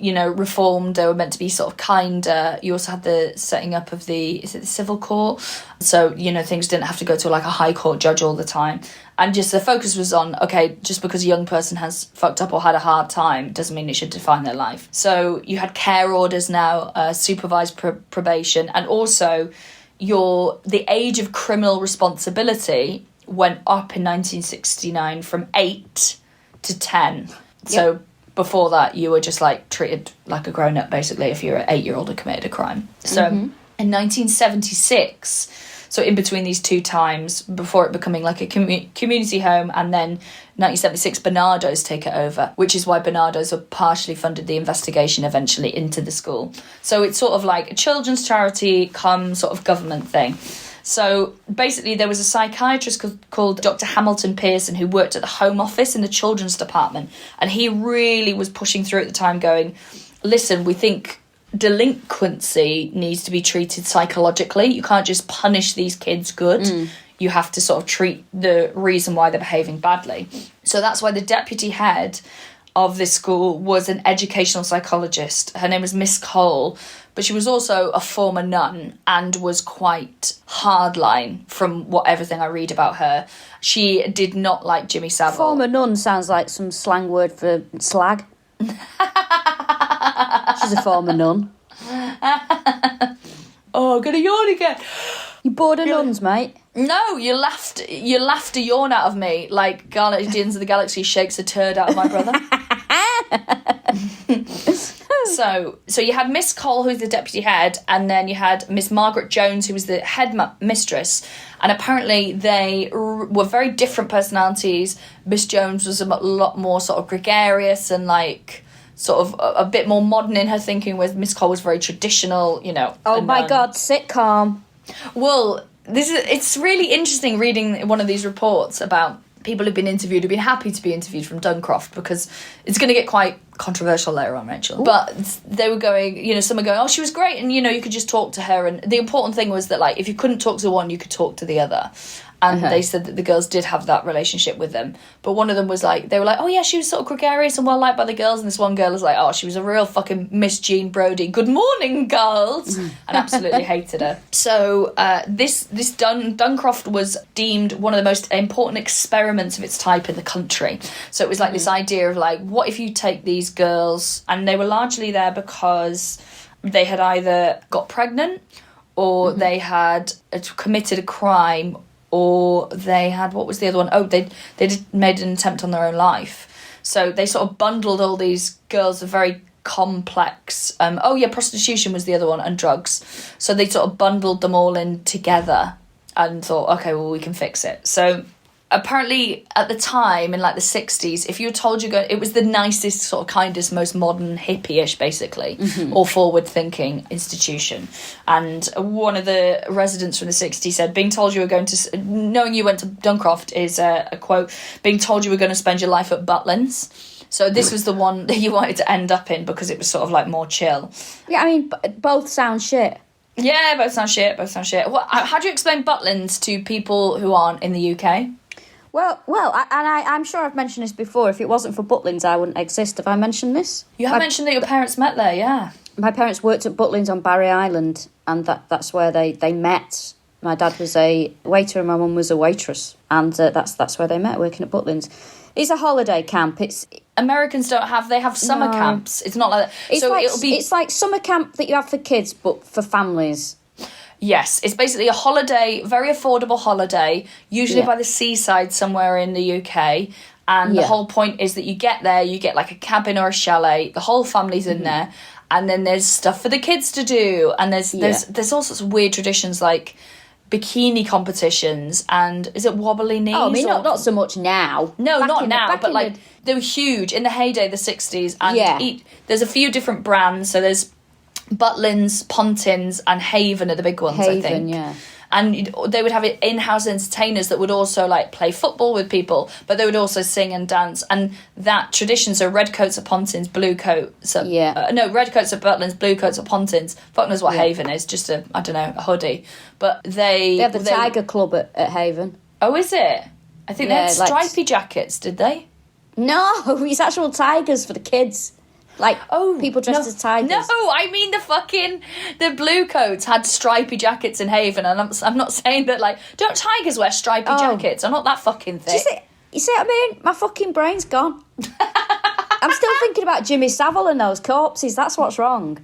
reformed. They were meant to be sort of kinder. You also had the setting up of the civil court? So, things didn't have to go to like a high court judge all the time. And just the focus was on, okay, just because a young person has fucked up or had a hard time doesn't mean it should define their life. So you had care orders now, supervised probation, and also the age of criminal responsibility went up in 1969 from 8 to 10. Yep. So before that, you were just like treated like a grown-up, basically, if you're an 8-year-old who committed a crime. So in 1976, so in between these two times, before it becoming like a community home, and then 1976, Bernardo's take it over, which is why Bernardo's have partially funded the investigation eventually into the school. So it's sort of like a children's charity come sort of government thing. So basically there was a psychiatrist called Dr. Hamilton Pearson who worked at the Home Office in the children's department, and he really was pushing through at the time going, listen, we think delinquency needs to be treated psychologically. You can't just punish these kids good. You have to sort of treat the reason why they're behaving badly. So that's why the deputy head of this school was an educational psychologist. Her name was Miss Cole, but she was also a former nun and was quite hardline from everything I read about her. She did not like Jimmy Savile. Former nun sounds like some slang word for slag. She's a former nun. Oh, I'm gonna yawn again. You bored of nuns, mate? No, you laughed a yawn out of me like Guardians of the Galaxy shakes a turd out of my brother. So you had Miss Cole, who's the deputy head, and then you had Miss Margaret Jones, who was the head mistress. And apparently they were very different personalities. Miss Jones was a lot more sort of gregarious and like sort of a bit more modern in her thinking, whereas Miss Cole was very traditional, Oh my God, sitcom. Well, it's really interesting reading one of these reports about people who've been interviewed, who've been happy to be interviewed from Duncroft, because it's going to get quite controversial later on, Rachel. Ooh. But they were going, some are going, oh, she was great, and, you could just talk to her. And the important thing was that, like, if you couldn't talk to one, you could talk to the other. And they said that the girls did have that relationship with them. But one of them was like, they were like, oh yeah, she was sort of gregarious and well-liked by the girls. And this one girl was like, oh, she was a real fucking Miss Jean Brodie. Good morning, girls. And absolutely hated her. So this Duncroft was deemed one of the most important experiments of its type in the country. So it was like this idea of like, what if you take these girls, and they were largely there because they had either got pregnant or they had committed a crime, or they had, what was the other one? Oh, they made an attempt on their own life. So they sort of bundled all these girls of very complex... prostitution was the other one, and drugs. So they sort of bundled them all in together and thought, okay, well, we can fix it. So apparently at the time, in like the 60s, if you were told it was the nicest, sort of kindest, most modern, hippie-ish, basically, or forward-thinking institution. And one of the residents from the 60s said, being told you were going to... Knowing you went to Duncroft is a quote, being told you were going to spend your life at Butlins. So this was the one that you wanted to end up in because it was sort of like more chill. Yeah, I mean, both sound shit. Yeah, both sound shit. How do you explain Butlins to people who aren't in the UK? Well, I'm sure I've mentioned this before. If it wasn't for Butlins, I wouldn't exist. Have I mentioned this? You have mentioned that your parents met there, yeah. My parents worked at Butlins on Barry Island, and that's where they met. My dad was a waiter and my mum was a waitress, and that's where they met, working at Butlins. It's a holiday camp. Americans they have summer camps. It's not like that. It's like summer camp that you have for kids, but for families. Yes, it's basically a holiday, very affordable holiday, usually by the seaside somewhere in the UK. And the whole point is that you get there, you get like a cabin or a chalet, the whole family's in there, and then there's stuff for the kids to do, and there's all sorts of weird traditions like bikini competitions, and is it wobbly knees? Oh, I mean, not so much now. No, not now, but like they were huge in the heyday, the 60s, and there's a few different brands, so there's Butlins, Pontins, and Haven are the big ones, I think. Yeah. And they would have in-house entertainers that would also like play football with people, but they would also sing and dance. And that tradition, so red coats at Pontins, blue coats at... red coats at Butlins, blue coats at Pontins. Fuck knows what Haven is, just a hoodie. But they have the Tiger Club at Haven. Oh, is it? I think they had stripy jackets, did they? No, it's actual tigers for the kids. Like, people dressed as tigers. No, I mean the blue coats had stripy jackets in Haven, and I'm not saying that, like, don't tigers wear stripy jackets? I'm not that fucking thick. You see what I mean? My fucking brain's gone. I'm still thinking about Jimmy Savile and those corpses. That's what's wrong.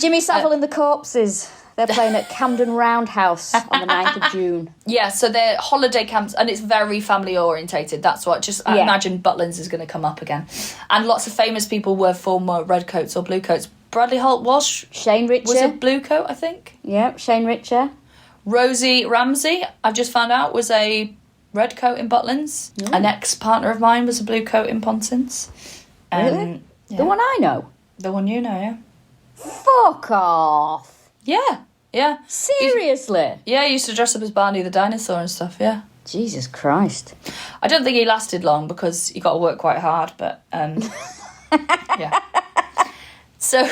Jimmy Savile and the corpses. They're playing at Camden Roundhouse on the 9th of June. Yeah, so they're holiday camps, and it's very family orientated. That's what, I imagine Butlins is going to come up again. And lots of famous people were former red coats or blue coats. Bradley Holt was. Shane Richer. Was a blue coat, I think. Yeah, Shane Richer. Rosie Ramsey, I've just found out, was a red coat in Butlins. An ex-partner of mine was a blue coat in Pontins. Really? Yeah. The one I know? The one you know, yeah. Fuck off. Yeah. Seriously? He used to dress up as Barney the dinosaur and stuff, yeah. Jesus Christ. I don't think he lasted long because he got to work quite hard, but yeah. So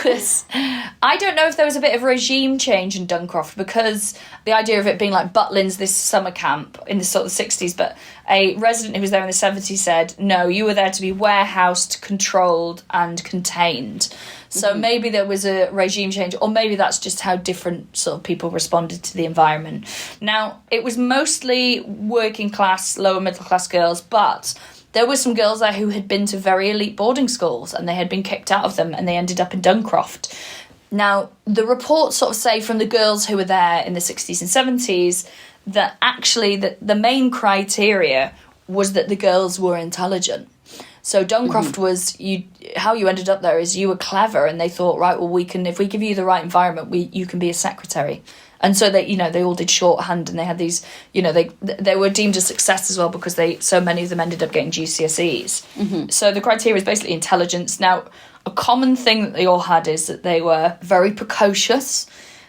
I don't know if there was a bit of a regime change in Duncroft, because the idea of it being like Butlins, this summer camp in the sort of 60s, but a resident who was there in the 70s said, no, you were there to be warehoused, controlled and contained. So maybe there was a regime change, or maybe that's just how different sort of people responded to the environment. Now, it was mostly working class, lower middle class girls, but there were some girls there who had been to very elite boarding schools and they had been kicked out of them and they ended up in Duncroft. Now, the reports sort of say from the girls who were there in the 60s and 70s that actually the main criteria was that the girls were intelligent. So Duncroft was, how you ended up there is you were clever, and they thought, right, well, if we give you the right environment, you can be a secretary. And so they all did shorthand, and they had these, they were deemed a success as well because so many of them ended up getting GCSEs. So the criteria is basically intelligence. Now, a common thing that they all had is that they were very precocious.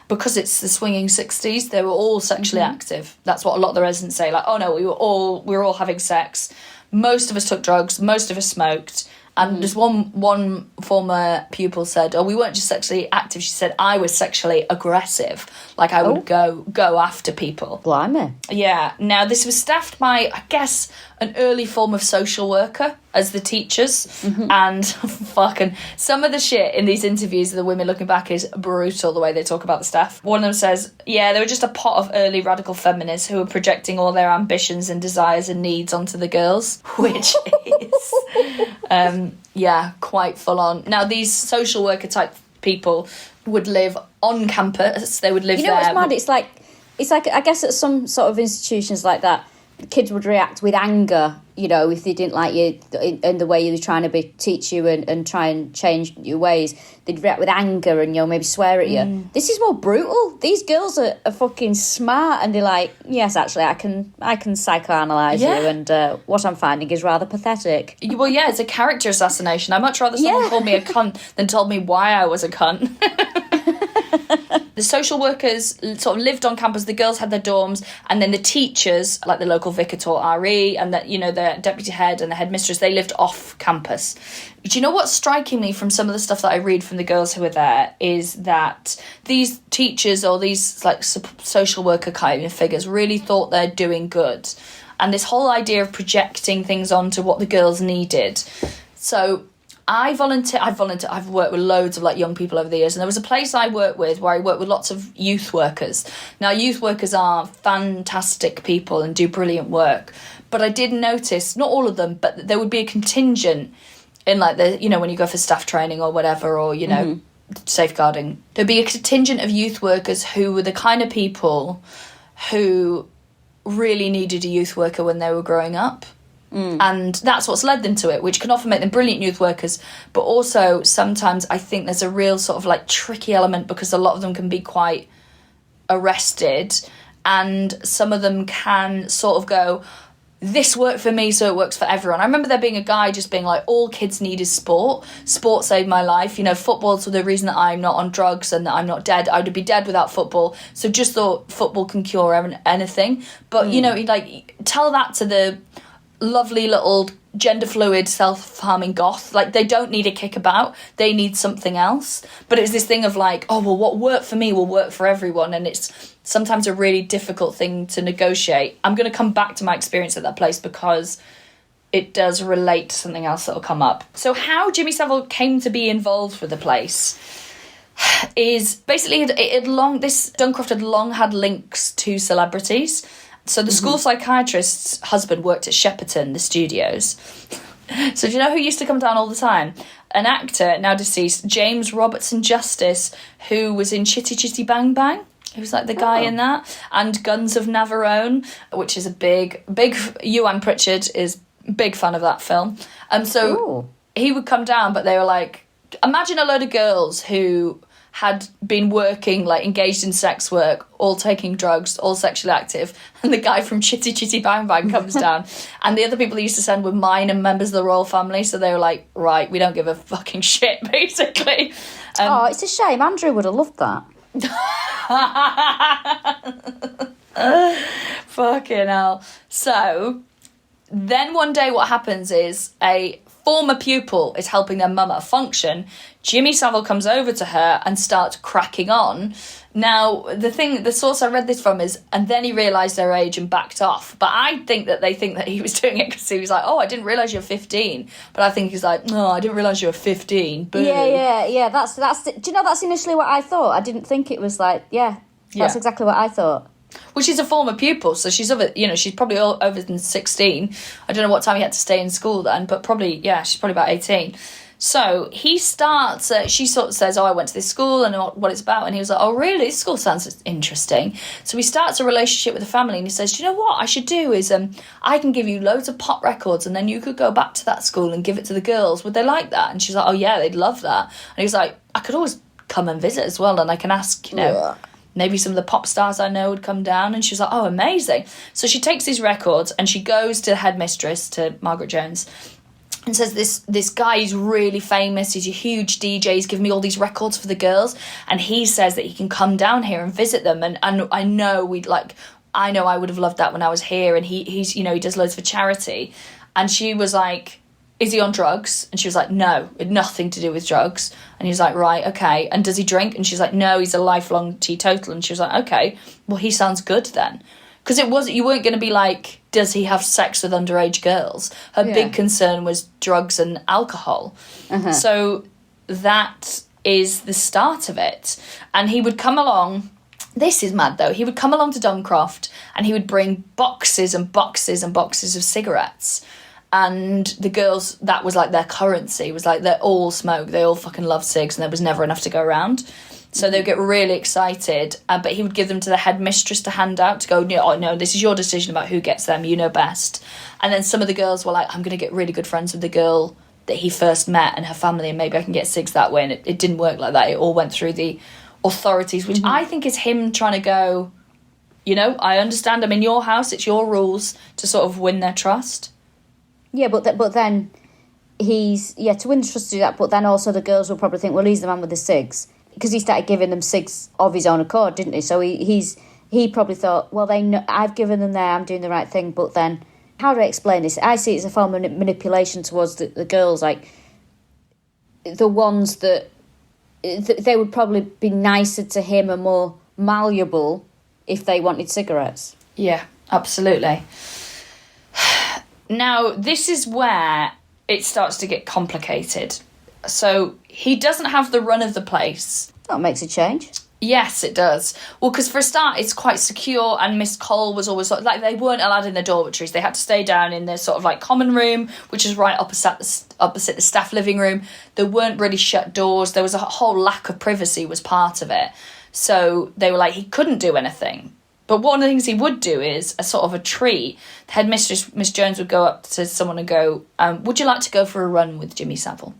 Because it's the swinging 60s, they were all sexually active. That's what a lot of the residents say. Like, oh no, we were all having sex. Most of us took drugs. Most of us smoked. And just one former pupil said, we weren't just sexually active. She said, I was sexually aggressive. Like, I would go after people. Blimey. Yeah. Now, this was staffed by, I guess, an early form of social worker as the teachers. And fucking some of the shit in these interviews of the women looking back is brutal, the way they talk about the staff. One of them says, they were just a pot of early radical feminists who were projecting all their ambitions and desires and needs onto the girls, which is... quite full on. Now, these social worker type people would live on campus. They would live there. You know what's mad? It's like I guess at some sort of institutions like that, the kids would react with anger, if they didn't like you in the way you were trying to teach you and try and change your ways. They'd react with anger and maybe swear at you. This is more brutal. These girls are fucking smart, and they're like, yes, actually, I can psychoanalyze you, and what I'm finding is rather pathetic. Well, yeah, it's a character assassination. I'd much rather someone called me a cunt than told me why I was a cunt. The social workers sort of lived on campus. The girls had their dorms, and then the teachers, like the local vicar taught RE, and that the deputy head and the headmistress, they lived off campus. Do you know what's striking me from some of the stuff that I read from the girls who were there is that these teachers or these like social worker kind of figures really thought they're doing good, and this whole idea of projecting things onto what the girls needed. So I've worked with loads of like young people over the years, and there was a place I worked with where I worked with lots of youth workers. Now, youth workers are fantastic people and do brilliant work, but I did notice, not all of them, but there would be a contingent in like when you go for staff training or whatever, or safeguarding, there'd be a contingent of youth workers who were the kind of people who really needed a youth worker when they were growing up. And that's what's led them to it, which can often make them brilliant youth workers, but also sometimes I think there's a real sort of like tricky element because a lot of them can be quite arrested, and some of them can sort of go, this worked for me, so it works for everyone. I remember there being a guy just being like, all kids need is sport. Sport saved my life. Football's the reason that I'm not on drugs and that I'm not dead. I would be dead without football. So just thought football can cure anything. But, tell that to the lovely little gender fluid self-harming goth. Like, they don't need a kickabout, they need something else. But it's this thing of like, what worked for me will work for everyone, and it's sometimes a really difficult thing to negotiate. I'm going to come back to my experience at that place because it does relate to something else that'll come up. So how Jimmy Savile came to be involved with the place is basically this Duncroft had long had links to celebrities. So the school psychiatrist's husband worked at Shepperton, the studios. So do you know who used to come down all the time? An actor, now deceased, James Robertson Justice, who was in Chitty Chitty Bang Bang. He was like the guy in that. And Guns of Navarone, which is a big... Ewan Pritchard is a big fan of that film. And so he would come down, but they were like... Imagine a load of girls who had been working, like engaged in sex work, all taking drugs, all sexually active, and the guy from Chitty Chitty Bang Bang comes down, and the other people he used to send were mine and members of the royal family, so they were like, right, we don't give a fucking shit, basically. It's a shame. Andrew would have loved that. Fucking hell. So, then one day what happens is a former pupil is helping their mum at a function. Jimmy Savile comes over to her and starts cracking on. Now, the source I read this from is, and then he realised their age and backed off. But I think that they think that he was doing it because he was like, oh, I didn't realise you're 15. But I think he's like, no, I didn't realise you were 15. Boo. Yeah. That's. Do you know, that's initially what I thought. I didn't think it was like, that's exactly what I thought. Well, she's a former pupil, so she's she's probably over than 16. I don't know what time he had to stay in school then, but probably, she's probably about 18. So he starts, she sort of says, oh, I went to this school and what it's about. And he was like, oh, really? This school sounds interesting. So he starts a relationship with the family and he says, do you know what I should do is I can give you loads of pop records and then you could go back to that school and give it to the girls. Would they like that? And she's like, oh, yeah, they'd love that. And he was like, I could always come and visit as well and I can ask, maybe some of the pop stars I know would come down. And she was like, oh, amazing. So she takes these records and she goes to the headmistress, to Margaret Jones, and says, this guy is really famous, he's a huge DJ, he's giving me all these records for the girls, and he says that he can come down here and visit them, and I know I would have loved that when I was here, and he's he does loads for charity. And she was like, is he on drugs? And she was like, no, it had nothing to do with drugs. And he was like, right, okay. And does he drink? And she's like, no, he's a lifelong teetotal. And she was like, okay, well, he sounds good then. Because you weren't going to be like, does he have sex with underage girls? Her big concern was drugs and alcohol. So that is the start of it. And he would come along, this is mad though, he would come along to Duncroft and he would bring boxes and boxes and boxes of cigarettes. And the girls, that was like their currency, was like they all smoke, they all fucking love cigs, and there was never enough to go around. So they'd get really excited, but he would give them to the headmistress to hand out, to go, oh no, this is your decision about who gets them, you know best. And then some of the girls were like, I'm going to get really good friends with the girl that he first met and her family, and maybe I can get cigs that way. And it didn't work like that. It all went through the authorities, which I think is him trying to go, I understand I'm in your house, it's your rules, to sort of win their trust. Yeah, but then he's, to win the trust to do that, but then also the girls will probably think, well, he's the man with the cigs. Because he started giving them cigs of his own accord, didn't he? So he probably thought, well, they know, I've given them there, I'm doing the right thing. But then, how do I explain this? I see it as a form of manipulation towards the girls, like the ones that they would probably be nicer to him and more malleable if they wanted cigarettes. Yeah, absolutely. Now, this is where it starts to get complicated. So he doesn't have the run of the place. That makes a change. Yes, it does. Well, because for a start, it's quite secure, and Miss Cole was always like, they weren't allowed in the dormitories. They had to stay down in their sort of like common room, which is right opposite the staff living room. There weren't really shut doors. There was a whole lack of privacy was part of it. So they were like, he couldn't do anything. But one of the things he would do is a sort of a treat. The headmistress, Miss Jones, would go up to someone and go, would you like to go for a run with Jimmy Savile?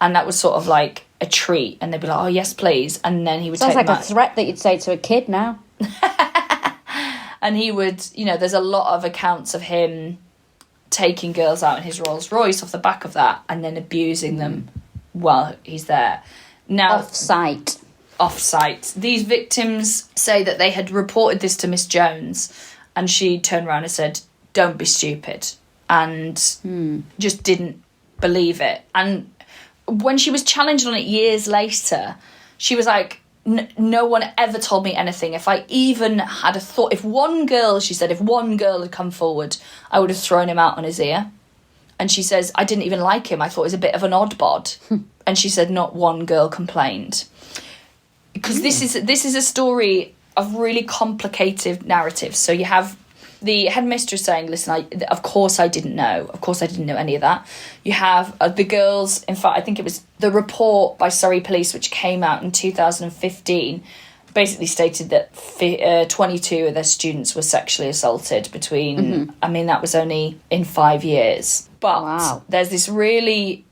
And that was sort of like a treat. And they'd be like, oh, yes, please. And then he would Sounds take like a threat that you'd say to a kid now. And he would, there's a lot of accounts of him taking girls out in his Rolls Royce off the back of that and then abusing them while he's there. Now, Off-site. These victims say that they had reported this to Miss Jones and she turned around and said, don't be stupid. And just didn't believe it. And when she was challenged on it years later, she was like, no one ever told me anything. If I even had a thought, if one girl had come forward, I would have thrown him out on his ear. And she says, I didn't even like him. I thought he was a bit of an odd bod. And she said not one girl complained. Because this is a story of really complicated narratives. So you have the headmistress saying, listen, of course I didn't know. Of course I didn't know any of that. You have the girls, in fact, I think it was the report by Surrey Police, which came out in 2015, basically stated that 22 of their students were sexually assaulted between, I mean, that was only in 5 years. But there's this really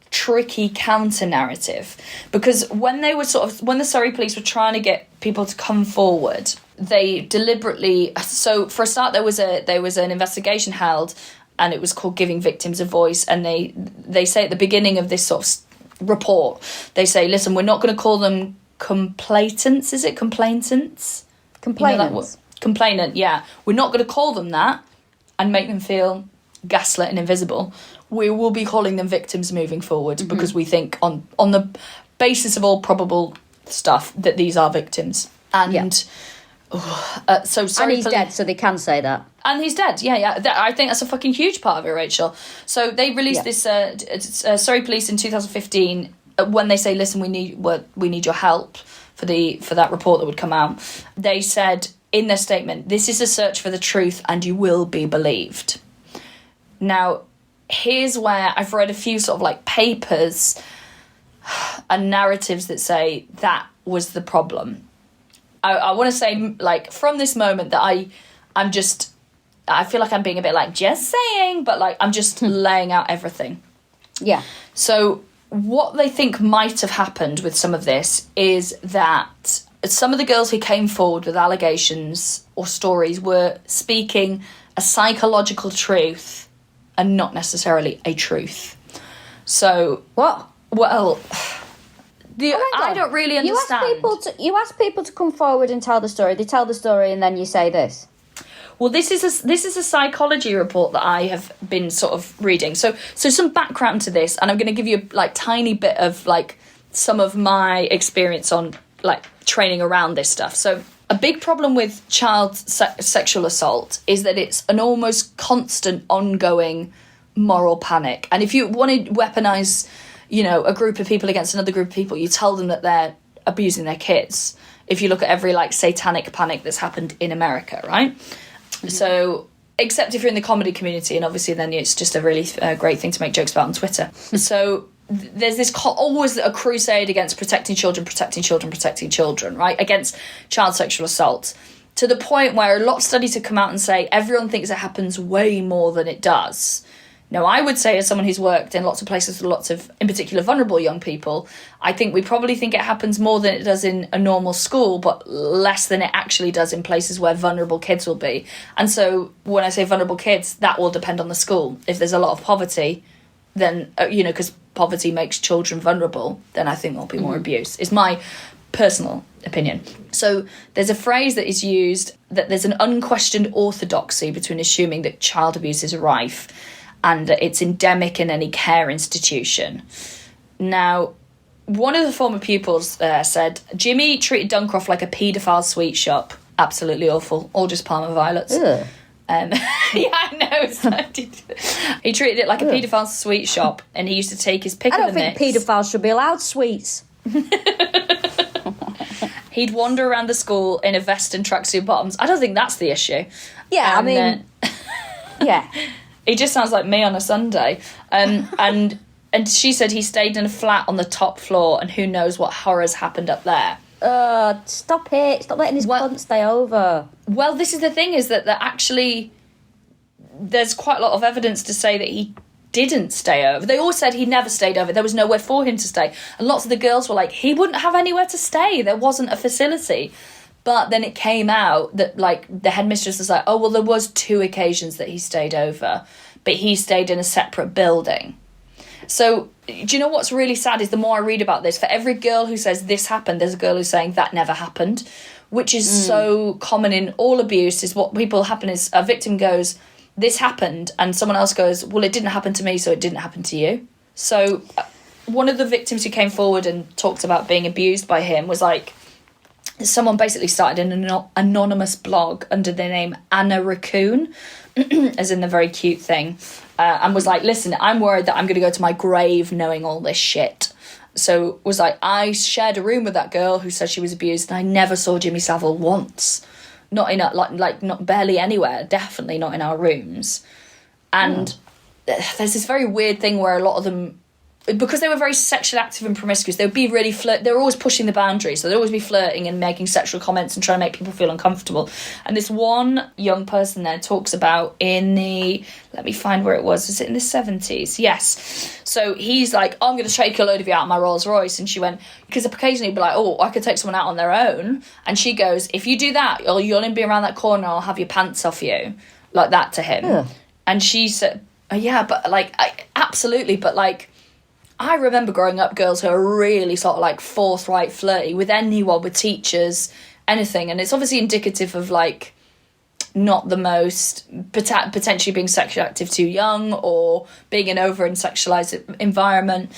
tricky counter narrative, because when the Surrey Police were trying to get people to come forward, they deliberately, so for a start there was an investigation held, and it was called Giving Victims a Voice, and they say at the beginning of this sort of report, they say, listen, we're not going to call them complainants, is it complainants? Complainants. Complainant, yeah. We're not going to call them that and make them feel gaslit and invisible. We will be calling them victims moving forward, because we think on the basis of all probable stuff that these are victims. And so sorry, and he's dead, so they can say that. And he's dead. Yeah. I think that's a fucking huge part of it, Rachel. So they released this Surrey Police in 2015 when they say, listen, we need your help for that report that would come out. They said in their statement, this is a search for the truth and you will be believed. Now, here's where I've read a few sort of like papers and narratives that say that was the problem. I want to say, like, from this moment that I feel like I'm being a bit like, just saying, but like I'm just laying out everything. Yeah. So what they think might have happened with some of this is that some of the girls who came forward with allegations or stories were speaking a psychological truth and not necessarily a truth. So what? Well, I don't really understand. You ask people to come forward and tell the story. They tell the story, and then you say this. Well, this is a psychology report that I have been sort of reading. So some background to this, and I'm going to give you like tiny bit of like some of my experience on like training around this stuff. So a big problem with child sexual assault is that it's an almost constant, ongoing moral panic. And if you want to weaponize, a group of people against another group of people, you tell them that they're abusing their kids. If you look at every like satanic panic that's happened in America, right? Mm-hmm. So, except if you're in the comedy community, and obviously then it's just a really great thing to make jokes about on Twitter. So there's this always a crusade against protecting children, right? Against child sexual assault, to the point where a lot of studies have come out and say everyone thinks it happens way more than it does. Now, I would say, as someone who's worked in lots of places with lots of, in particular, vulnerable young people, I think we probably think it happens more than it does in a normal school, but less than it actually does in places where vulnerable kids will be. And so when I say vulnerable kids, that will depend on the school. If there's a lot of poverty, then, because poverty makes children vulnerable, then I think there'll be more abuse, is my personal opinion. So there's a phrase that is used, that there's an unquestioned orthodoxy between assuming that child abuse is rife and that it's endemic in any care institution. Now, one of the former pupils said, Jimmy treated Duncroft like a paedophile sweet shop. Absolutely awful. All just Parma violets. Yeah, I know. He treated it like a paedophile sweet shop, and he used to take his pick of the mix. I don't think paedophiles should be allowed sweets. He'd wander around the school in a vest and tracksuit bottoms. I don't think that's the issue. Yeah, yeah. He just sounds like me on a Sunday. And she said he stayed in a flat on the top floor, and who knows what horrors happened up there. Stop it. Stop letting his cunt stay over. Well, this is the thing, is that actually there's quite a lot of evidence to say that he didn't stay over. They all said he never stayed over. There was nowhere for him to stay. And lots of the girls were like, he wouldn't have anywhere to stay. There wasn't a facility. But then it came out that, like, the headmistress was like, oh, well, there was 2 occasions that he stayed over, but he stayed in a separate building. So, do you know what's really sad is the more I read about this, for every girl who says this happened, there's a girl who's saying that never happened, which is so common in all abuse. Is what people happen is a victim goes, this happened, and someone else goes, well, it didn't happen to me, so it didn't happen to you. So one of the victims who came forward and talked about being abused by him was like, someone basically started an anonymous blog under the name Anna Raccoon, as in the very cute thing, and was like, listen, I'm worried that I'm going to go to my grave knowing all this shit. So was like, I shared a room with that girl who said she was abused, and I never saw Jimmy Savile once. Not in our, not barely anywhere, definitely not in our rooms. And there's this very weird thing where a lot of them, because they were very sexually active and promiscuous, they would be really they were always pushing the boundaries, so they'd always be flirting and making sexual comments and trying to make people feel uncomfortable. And this one young person there talks about in the, let me find where it was it in the 70s? Yes. So he's like, I'm going to take a load of you out of my Rolls Royce. And she went, because occasionally he'd be like, oh, I could take someone out on their own. And she goes, if you do that, you'll only be around that corner, I'll have your pants off you. Like that to him. Yeah. And she said, oh, yeah, but like, absolutely, but like, I remember growing up girls who are really sort of like forthright flirty with anyone, with teachers, anything. And it's obviously indicative of like not the most, potentially being sexually active too young or being in over and sexualized environment.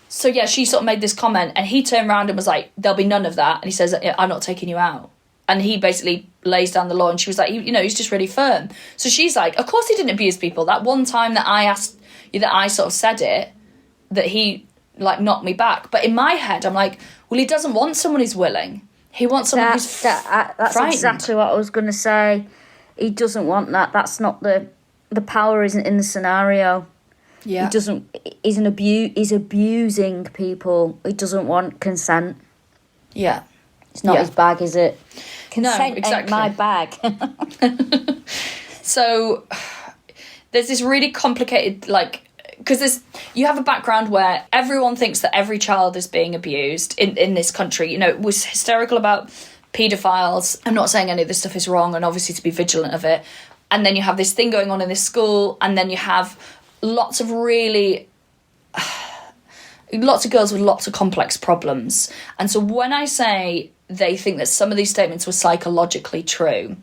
So yeah, she sort of made this comment and he turned around and was like, there'll be none of that. And he says, I'm not taking you out. And he basically lays down the law, and she was like, he's just really firm. So she's like, of course he didn't abuse people. That one time that I asked you, that I sort of said it, that he like knocked me back. But in my head, I'm like, well, he doesn't want someone who's willing. He wants someone who's that's frightened. Exactly what I was going to say. He doesn't want that. That's not the power isn't in the scenario. Yeah. He doesn't. He's abusing people. He doesn't want consent. Yeah. It's not his bag, is it? Consent no, exactly. ain't my bag. So there's this really complicated, like, because you have a background where everyone thinks that every child is being abused in this country. It was hysterical about paedophiles. I'm not saying any of this stuff is wrong, and obviously to be vigilant of it. And then you have this thing going on in this school, and then you have lots of girls with lots of complex problems. And so when I say they think that some of these statements were psychologically true,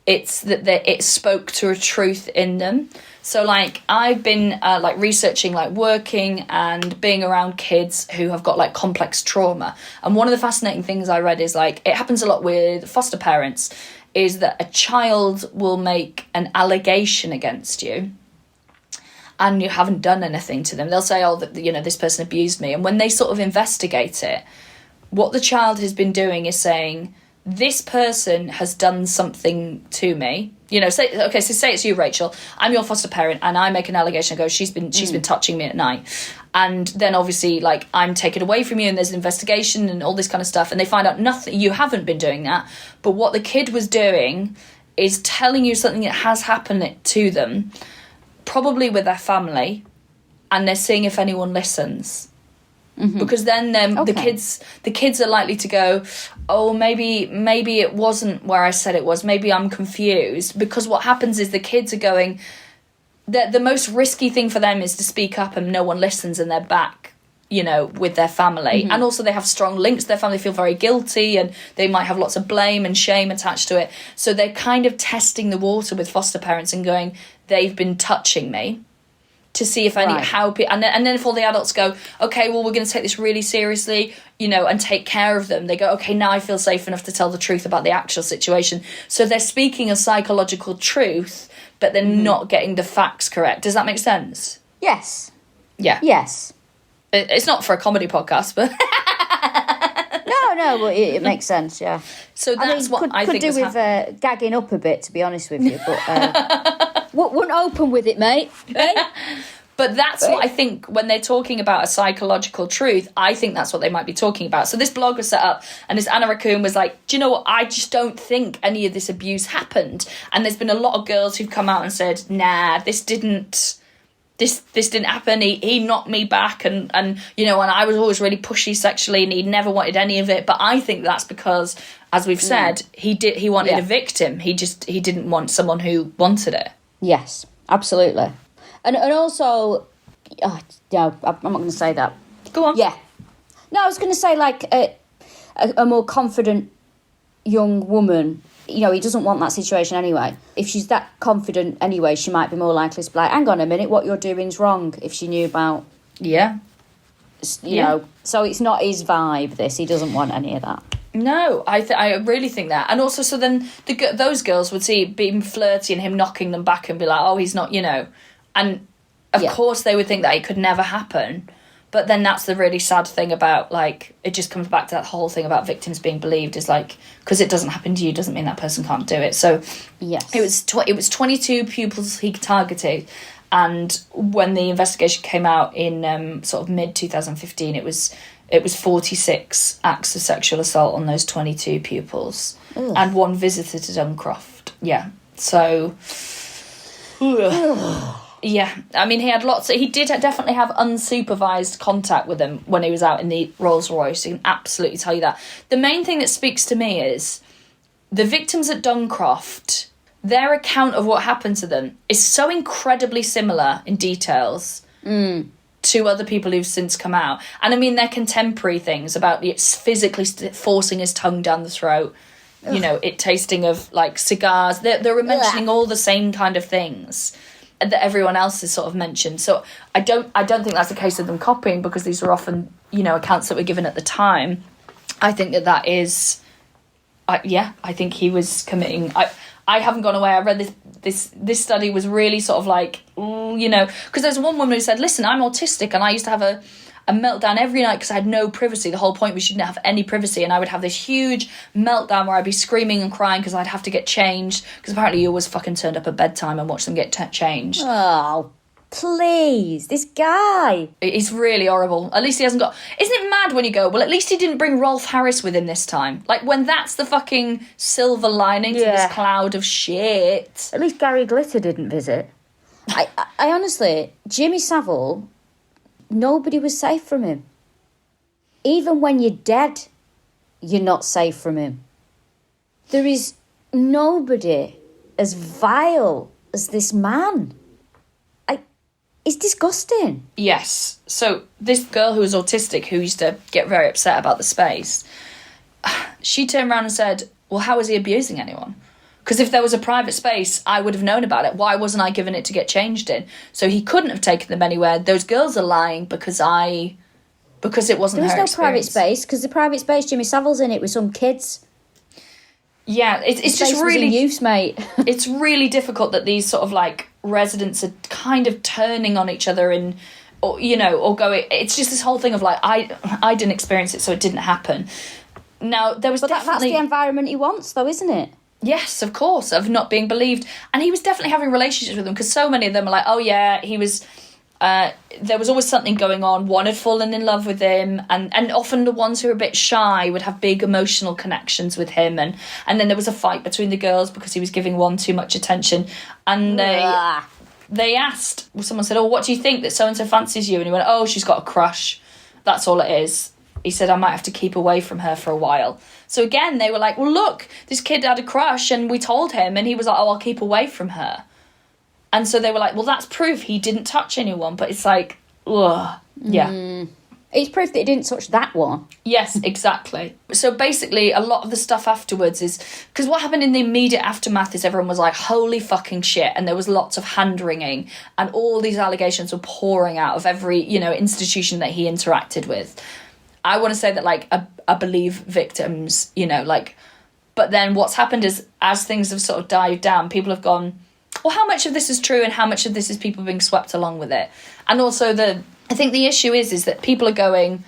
it's that it spoke to a truth in them. So like I've been like researching, like working and being around kids who have got like complex trauma. And one of the fascinating things I read is like, it happens a lot with foster parents, is that a child will make an allegation against you and you haven't done anything to them. They'll say, oh, this person abused me. And when they sort of investigate it, what the child has been doing is saying, this person has done something to me. Say it's you, Rachel. I'm your foster parent, and I make an allegation. I go, she's been touching me at night, and then obviously like I'm taken away from you, and there's an investigation and all this kind of stuff, and they find out nothing. You haven't been doing that, but what the kid was doing is telling you something that has happened to them, probably with their family, and they're seeing if anyone listens. Mm-hmm. Because then the kids are likely to go, oh, maybe it wasn't where I said it was. Maybe I'm confused. Because what happens is the kids are going, the most risky thing for them is to speak up and no one listens and they're back, with their family. Mm-hmm. And also they have strong links to their family, feel very guilty, and they might have lots of blame and shame attached to it. So they're kind of testing the water with foster parents and going, they've been touching me. To see if any and then if all the adults go, okay, well, we're going to take this really seriously, and take care of them. They go, okay, now I feel safe enough to tell the truth about the actual situation. So they're speaking a psychological truth, but they're not getting the facts correct. Does that make sense? Yes. Yeah. Yes. It's not for a comedy podcast, but no, but it makes sense. Yeah. So that's I could think do with gagging up a bit, to be honest with you, but. Wouldn't open with it, mate. But that's what I think when they're talking about a psychological truth, I think that's what they might be talking about. So this blog was set up and this Anna Raccoon was like, do you know what? I just don't think any of this abuse happened. And there's been a lot of girls who've come out and said, nah, this didn't happen. He knocked me back and I was always really pushy sexually and he never wanted any of it. But I think that's because, as we've said, he wanted a victim. He didn't want someone who wanted it. Yes, absolutely. And also, I'm not going to say that. Go on. Yeah. No, I was going to say, like, a more confident young woman, he doesn't want that situation anyway. If she's that confident anyway, she might be more likely to be like, hang on a minute, what you're doing's wrong, if she knew about... Yeah. You know, so it's not his vibe, this. He doesn't want any of that. No, I really think that. And also, so then those girls would see being flirty and him knocking them back and be like, oh, he's not, And of course they would think that it could never happen. But then that's the really sad thing about, like, it just comes back to that whole thing about victims being believed is, like, because it doesn't happen to you doesn't mean that person can't do it. So yes, it was 22 pupils he targeted. And when the investigation came out in sort of mid-2015, it was 46 acts of sexual assault on those 22 pupils. Ugh. And 1 visitor to Duncroft. Yeah. So... Yeah, I mean, he did definitely have unsupervised contact with them when he was out in the Rolls Royce. I can absolutely tell you that. The main thing that speaks to me is the victims at Duncroft, their account of what happened to them is so incredibly similar in details to other people who've since come out. And I mean, they're contemporary things about it's physically forcing his tongue down the throat, it tasting of, like, cigars. They're mentioning all the same kind of things that everyone else has sort of mentioned. So I don't think that's a case of them copying, because these were often, accounts that were given at the time. I think that is, I think he was committing. I haven't gone away. I read this study was really sort of like, because there's one woman who said, listen, I'm autistic and I used to have a meltdown every night because I had no privacy. The whole point was you didn't have any privacy, and I would have this huge meltdown where I'd be screaming and crying because I'd have to get changed, because apparently you always fucking turned up at bedtime and watched them get changed. Oh, please, this guy. It's really horrible. At least he hasn't got... Isn't it mad when you go, well, at least he didn't bring Rolf Harris with him this time? Like, when that's the fucking silver lining to this cloud of shit. At least Gary Glitter didn't visit. I honestly, Jimmy Savile... Nobody was safe from him. Even when you're dead, you're not safe from him. There is nobody as vile as this man. It's disgusting. Yes. So this girl who was autistic, who used to get very upset about the space, she turned around and said, well, how is he abusing anyone? Because if there was a private space, I would have known about it. Why wasn't I given it to get changed in? So he couldn't have taken them anywhere. Those girls are lying because it wasn't her experience. There was no private space, because the private space Jimmy Savile's in it with some kids. Yeah, it's just really... was in use, mate. It's really difficult that these sort of, like, residents are kind of turning on each other or going... It's just this whole thing of, like, I didn't experience it, so it didn't happen. Now, there was that's the environment he wants, though, isn't it? Yes, of course, of not being believed. And he was definitely having relationships with them, because so many of them are like, oh yeah, he was... there was always something going on. One had fallen in love with him, and often the ones who were a bit shy would have big emotional connections with him, and then there was a fight between the girls because he was giving one too much attention. And they asked, someone said, oh, what do you think, that so-and-so fancies you? And he went, oh, she's got a crush. That's all it is. He said, I might have to keep away from her for a while. So again, they were like, well, look, this kid had a crush and we told him, and he was like, oh, I'll keep away from her. And so they were like, well, that's proof he didn't touch anyone. But it's like, ugh, yeah. It's proof that he didn't touch that one. Yes, exactly. So basically, a lot of the stuff afterwards is... Because what happened in the immediate aftermath is everyone was like, holy fucking shit. And there was lots of hand-wringing. And all these allegations were pouring out of every, institution that he interacted with. I want to say that, like, I believe victims, But then what's happened is, as things have sort of died down, people have gone... Well, how much of this is true and how much of this is people being swept along with it? And also I think the issue is that people are going,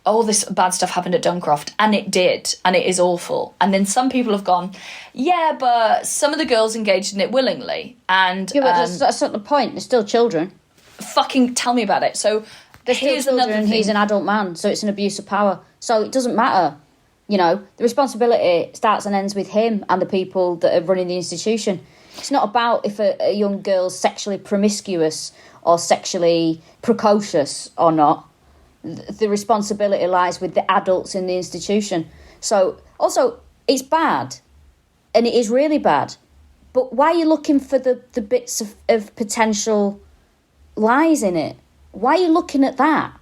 oh, this bad stuff happened at Duncroft, and it did, and it is awful. And then some people have gone, yeah, but some of the girls engaged in it willingly. And yeah, but that's not the point. They're still children. Fucking tell me about it. So here's another thing. He's an adult man, so it's an abuse of power. So it doesn't matter. The responsibility starts and ends with him and the people that are running the institution. It's not about if a young girl's sexually promiscuous or sexually precocious or not. The responsibility lies with the adults in the institution. So, also, it's bad, and it is really bad. But why are you looking for the bits of potential lies in it? Why are you looking at that?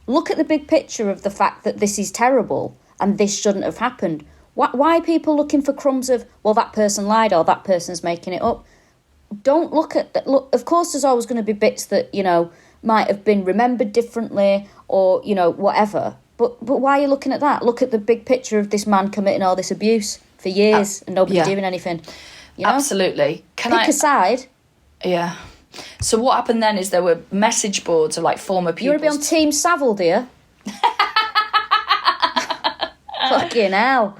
Look at the big picture of the fact that this is terrible and this shouldn't have happened. Why are people looking for crumbs of, well, that person lied or that person's making it up? Don't look at that. Look, of course, there's always going to be bits that, might have been remembered differently or, whatever. But why are you looking at that? Look at the big picture of this man committing all this abuse for years and nobody doing anything. You know? Absolutely. Pick a side. Yeah. So what happened then is there were message boards of like former pupils. You want to be on Team Savile, do you? Fucking hell.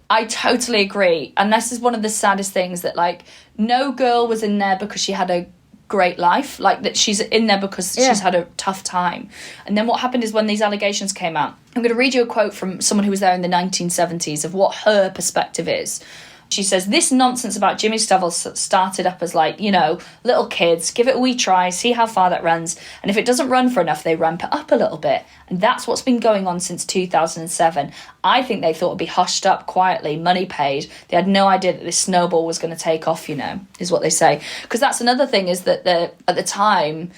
I totally agree. And this is one of the saddest things, that like no girl was in there because she had a great life, like that she's in there because she's had a tough time. And then what happened is when these allegations came out, I'm going to read you a quote from someone who was there in the 1970s of what her perspective is. She says, this nonsense about Jimmy Savile started up as like, you know, little kids, give it a wee try, see how far that runs. And if it doesn't run for enough, they ramp it up a little bit. And that's what's been going on since 2007. I think they thought it'd be hushed up quietly, money paid. They had no idea that this snowball was going to take off, you know, is what they say. Because that's another thing, is that at the time,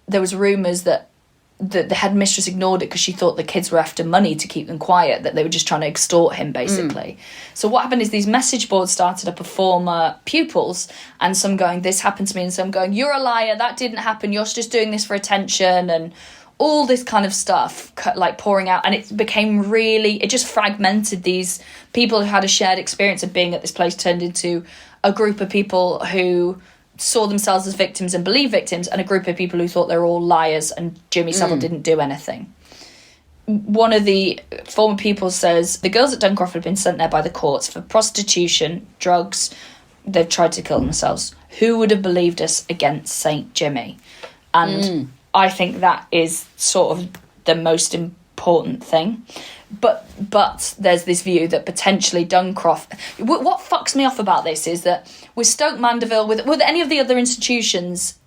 there was rumours that the headmistress ignored it because she thought the kids were after money to keep them quiet, that they were just trying to extort him, basically. So what happened is these message boards started up of former pupils, and some going, this happened to me, and some going, you're a liar, that didn't happen, you're just doing this for attention, and all this kind of stuff like pouring out. And it became really, it just fragmented these people who had a shared experience of being at this place, turned into a group of people who saw themselves as victims and believed victims, and a group of people who thought they were all liars and Jimmy Savile didn't do anything. One of the former pupils says, the girls at Duncroft had been sent there by the courts for prostitution, drugs. They've tried to kill themselves. Who would have believed us against St. Jimmy? And I think that is sort of the most important thing. But there's this view that potentially Duncroft... What fucks me off about this is that with Stoke Mandeville, with any of the other institutions,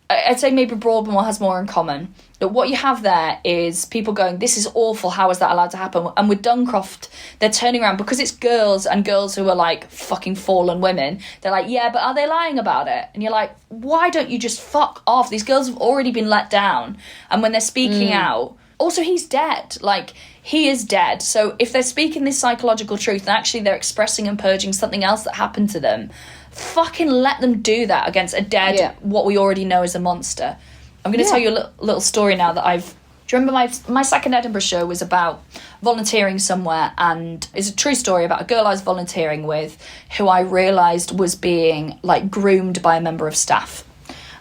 I'd say maybe Broadmoor has more in common. But what you have there is people going, this is awful, how is that allowed to happen? And with Duncroft, they're turning around, because it's girls, and girls who are like fucking fallen women, they're like, yeah, but are they lying about it? And you're like, why don't you just fuck off? These girls have already been let down. And when they're speaking out... Also, he's dead. Like, he is dead. So if they're speaking this psychological truth and actually they're expressing and purging something else that happened to them, fucking let them do that against a dead, what we already know is a monster. I'm going to tell you a little story now that I've... Do you remember my second Edinburgh show was about volunteering somewhere, and it's a true story about a girl I was volunteering with who I realised was being, like, groomed by a member of staff.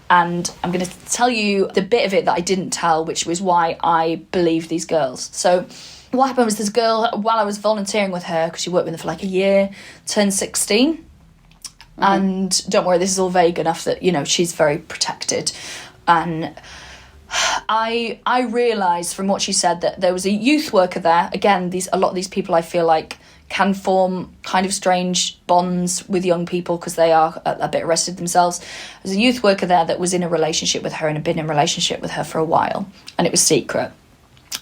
And I'm going to tell you the bit of it that I didn't tell, which was why I believed these girls. So what happened was this girl, while I was volunteering with her, because she worked with her for like a year, turned 16. And don't worry, this is all vague enough that, you know, she's very protected. And I realised from what she said that there was a youth worker there. Again, a lot of these people I feel like can form kind of strange bonds with young people because they are a bit arrested themselves. There's a youth worker there that was in a relationship with her and had been in a relationship with her for a while, and it was secret.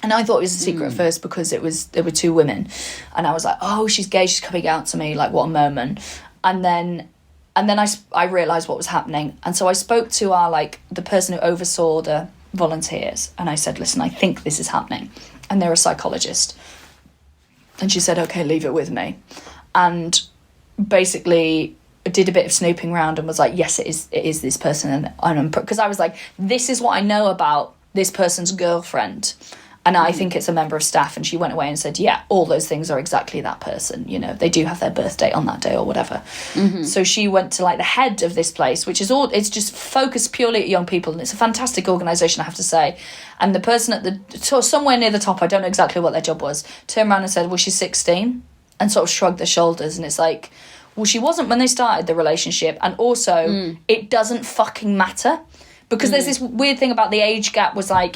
And I thought it was a secret at first because there were two women, and I was like, oh, she's gay, she's coming out to me, like, what a moment. And then I realised what was happening, and so I spoke to the person who oversaw the volunteers, and I said, listen, I think this is happening. And they're a psychologist. And she said, okay, leave it with me. And basically did a bit of snooping around and was like, yes, it is this person. And because I was like, this is what I know about this person's girlfriend. And I think it's a member of staff. And she went away and said, yeah, all those things are exactly that person. You know, they do have their birthday on that day or whatever. So she went to like the head of this place, which is it's just focused purely at young people. And it's a fantastic organisation, I have to say. And the person somewhere near the top, I don't know exactly what their job was, turned around and said, well, she's 16, and sort of shrugged their shoulders. And it's like, well, she wasn't when they started the relationship. And also, it doesn't fucking matter. Because there's this weird thing about the age gap was like,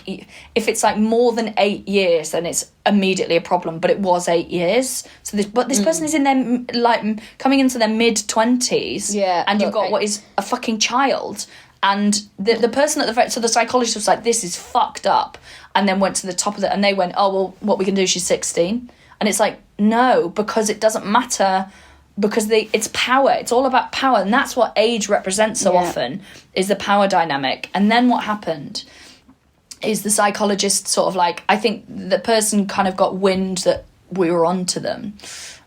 if it's like more than 8 years, then it's immediately a problem. But it was 8 years. So this person is in their, like, coming into their mid-20s. Yeah. And you've got what is a fucking child. And the person at the... So the psychologist was like, this is fucked up. And then went to the top of it. And they went, oh, well, what we can do, she's 16. And it's like, no, because it doesn't matter... Because it's power. It's all about power. And that's what age represents so often, is the power dynamic. And then what happened is the psychologist sort of like... I think the person kind of got wind that we were onto them.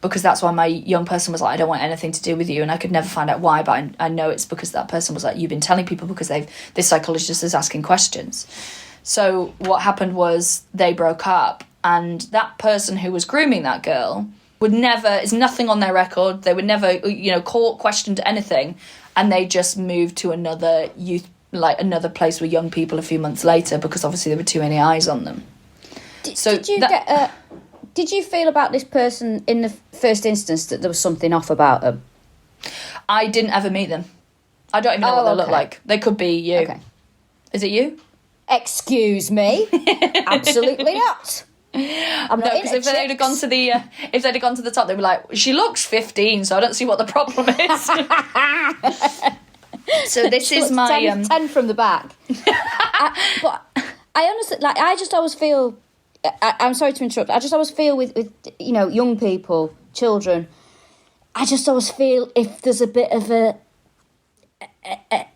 Because that's why my young person was like, I don't want anything to do with you. And I could never find out why. But I know it's because that person was like, you've been telling people because this psychologist is asking questions. So what happened was they broke up, and that person who was grooming that girl would never, it's nothing on their record, they would never, caught, questioned, anything, and they just moved to another another place with young people a few months later, because obviously there were too many eyes on them. Did you feel about this person in the first instance that there was something off about them? I didn't ever meet them. I don't even know what they look like. They could be you. Okay. Is it you? Excuse me? Absolutely not. I'm not because if they'd have gone to the top, they'd be like, she looks 15, so I don't see what the problem is. So this is my 10 from the back. But I honestly, I just always feel. I'm sorry to interrupt. I just always feel with young people, children. I just always feel if there's a bit of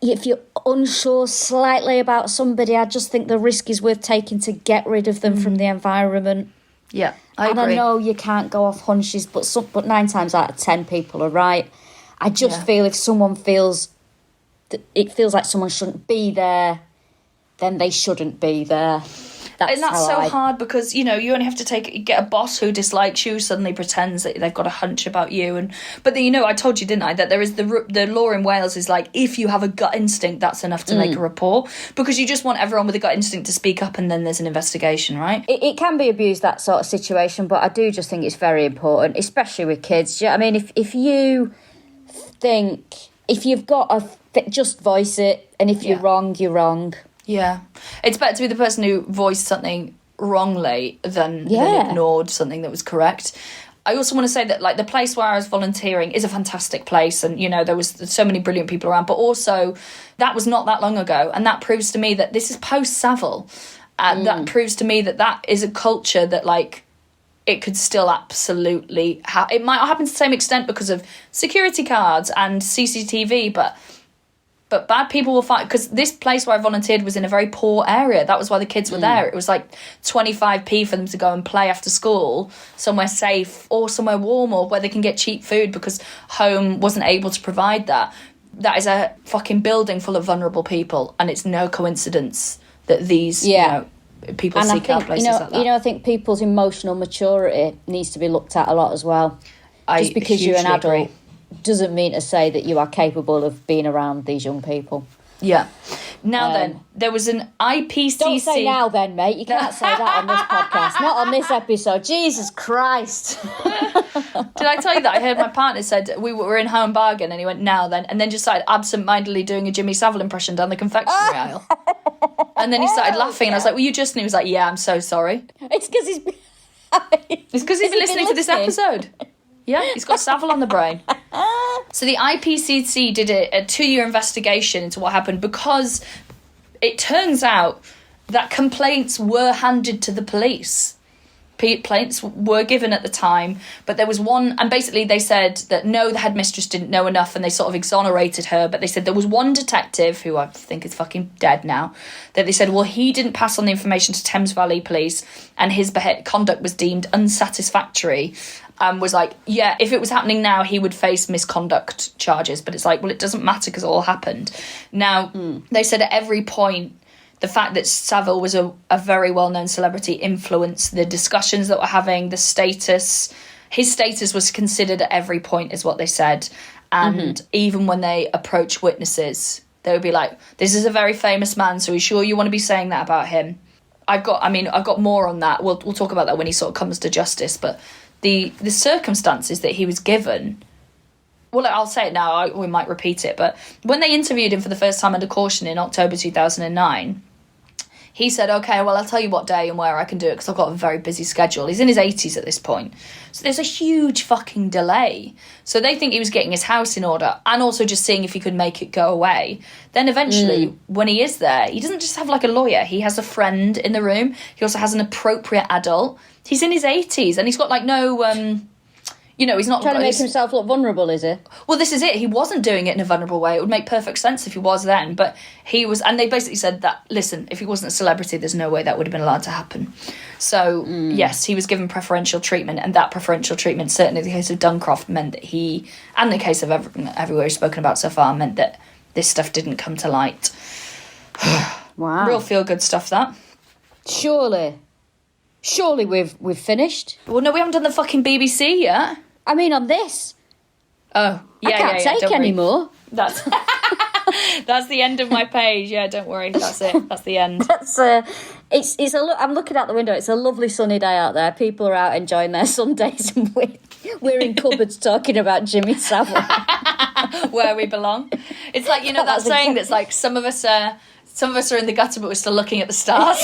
if you're unsure slightly about somebody, I just think the risk is worth taking to get rid of them from the environment. Yeah, I agree. And I know you can't go off hunches, but 9 times out of 10 people are right. I just feel if someone feels that it feels like someone shouldn't be there, then they shouldn't be there. That's so hard because, you only have to get a boss who dislikes you, suddenly pretends that they've got a hunch about you. But then, I told you, didn't I, that there is the law in Wales is like, if you have a gut instinct, that's enough to make a report, because you just want everyone with a gut instinct to speak up, and then there's an investigation, right? It can be abused, that sort of situation, but I do just think it's very important, especially with kids. I mean, if you think, if you've got just voice it, and if you're wrong, you're wrong. Yeah. It's better to be the person who voiced something wrongly than ignored something that was correct. I also want to say that, the place where I was volunteering is a fantastic place, and, there was so many brilliant people around, but also that was not that long ago, and that proves to me that this is post-Saville. That proves to me that is a culture that, it could still absolutely... it might not happen to the same extent because of security cards and CCTV, but bad people will fight, because this place where I volunteered was in a very poor area. That was why the kids were there. It was 25p for them to go and play after school somewhere safe or somewhere warm, or where they can get cheap food, because home wasn't able to provide that. That is a fucking building full of vulnerable people, and it's no coincidence that these people and seek out places like that. I think people's emotional maturity needs to be looked at a lot as well. Just because you're an adult doesn't mean to say that you are capable of being around these young people. Yeah. Now then, there was an IPCC... Don't say now then, mate. You can't say that on this podcast. Not on this episode. Jesus Christ. Did I tell you that? I heard my partner said we were in Home Bargain, and he went, now then, and then just started absent-mindedly doing a Jimmy Savile impression down the confectionery aisle. And then he started laughing, and I was like, were you just... And he was like, yeah, I'm so sorry. It's because he's... It's because he's been listening to this episode. Yeah, he's got Savile on the brain. So the IPCC did a 2-year investigation into what happened, because it turns out that complaints were handed to the police. Complaints were given at the time, but there was one, and basically they said that no, the headmistress didn't know enough, and they sort of exonerated her, but they said there was one detective, who I think is fucking dead now, that they said, well, he didn't pass on the information to Thames Valley Police, and his conduct was deemed unsatisfactory. Was like, yeah, if it was happening now, he would face misconduct charges. But it's like, well, it doesn't matter because it all happened. Now, they said at every point, the fact that Saville was a very well-known celebrity influenced the discussions that were having, the status. His status was considered at every point, is what they said. And even when they approach witnesses, they would be like, this is a very famous man, so are you sure you want to be saying that about him? I've got more on that. We'll talk about that when he sort of comes to justice, but... The circumstances that he was given, well, I'll say it now, we might repeat it, but when they interviewed him for the first time under caution in October 2009, he said, okay, well, I'll tell you what day and where I can do it, because I've got a very busy schedule. He's in his 80s at this point. So there's a huge fucking delay. So they think he was getting his house in order, and also just seeing if he could make it go away. Then eventually, when he is there, he doesn't just have a lawyer. He has a friend in the room. He also has an appropriate adult. He's in his 80s, and he's got no he's not trying to make himself look vulnerable, is he? Well, this is it. He wasn't doing it in a vulnerable way. It would make perfect sense if he was then, but he was. And they basically said that, listen, if he wasn't a celebrity, there's no way that would have been allowed to happen. So yes, he was given preferential treatment, and that preferential treatment, certainly in the case of Duncroft, meant that he, and the case of everywhere we've spoken about so far, meant that this stuff didn't come to light. Wow, real feel good stuff. That. Surely we've finished. Well, no, we haven't done the fucking BBC yet. I mean, on this. Oh, yeah, I can't take don't any worry. more. That's that's the end of my page. Yeah, don't worry. That's it. That's the end. That's it's a look. I'm looking out the window. It's a lovely sunny day out there. People are out enjoying their Sundays, and we're in cupboards talking about Jimmy Savile. Where we belong. It's like, you know, that saying that's like some of us are in the gutter, but we're still looking at the stars.